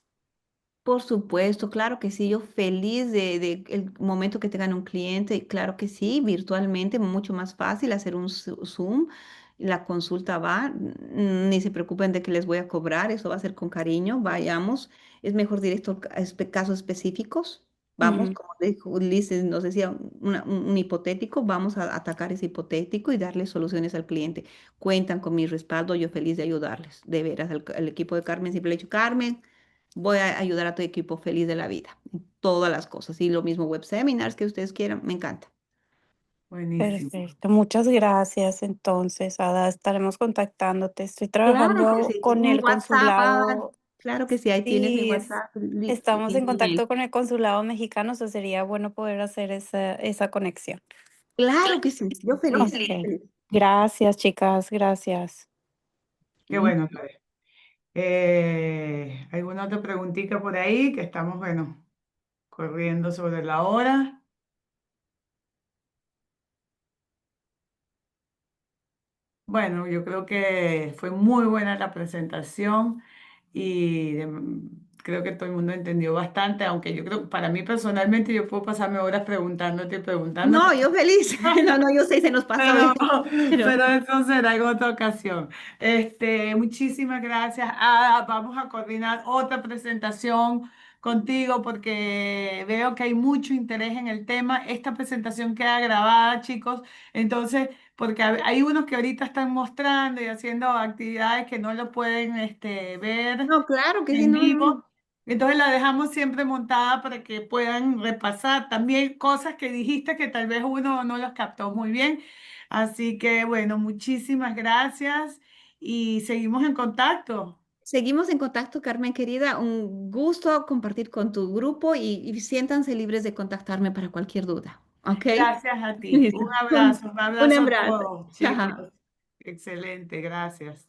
Por supuesto, claro que sí, yo feliz de el momento que tengan un cliente, y claro que sí, virtualmente, mucho más fácil hacer un Zoom, la consulta va, ni se preocupen de que les voy a cobrar, eso va a ser con cariño, vayamos, es mejor directo a casos específicos, vamos, Ujú. como dijo Ulises, nos decía un hipotético, vamos a atacar ese hipotético y darle soluciones al cliente. Cuentan con mi respaldo, yo feliz de ayudarles, de veras, el equipo de Carmen siempre le he dicho, Carmen. Voy a ayudar a tu equipo feliz de la vida, en todas las cosas. Y lo mismo web seminars que ustedes quieran, me encanta. Buenísimo. Perfecto, muchas gracias. Entonces, Ada, estaremos contactándote. Estoy Claro que trabajando sí. con Un el WhatsApp, consulado. claro que sí, ahí tienes mi Sí, WhatsApp estamos y en mi email. contacto con el consulado mexicano, o sea, sería bueno poder hacer esa conexión. Claro que sí, yo feliz, Ok, feliz. gracias, chicas, gracias. Qué Mm. bueno, Lore. ¿Alguna otra preguntita por ahí? Que estamos, bueno, corriendo sobre la hora. Bueno, yo creo que fue muy buena la presentación y creo que todo el mundo entendió bastante, aunque yo creo, para mí personalmente, yo puedo pasarme horas preguntándote y preguntándote. No, yo feliz. No, no, yo sé, se nos pasó. Pero, Pero pero eso será en otra ocasión. Muchísimas gracias. Ada. Vamos a coordinar otra presentación contigo porque veo que hay mucho interés en el tema. Esta presentación queda grabada, chicos. Entonces, porque hay unos que ahorita están mostrando y haciendo actividades que no lo pueden ver no, claro que sí, en no, no. vivo. Entonces la dejamos siempre montada para que puedan repasar también cosas que dijiste que tal vez uno no los captó muy bien. Así que bueno, muchísimas gracias y seguimos en contacto. Seguimos en contacto, Carmen querida. Un gusto compartir con tu grupo y siéntanse libres de contactarme para cualquier duda. ¿Ok? Gracias a ti. Listo. Un Un abrazo un a abrazo. todos, chicos. Chao. Excelente, gracias.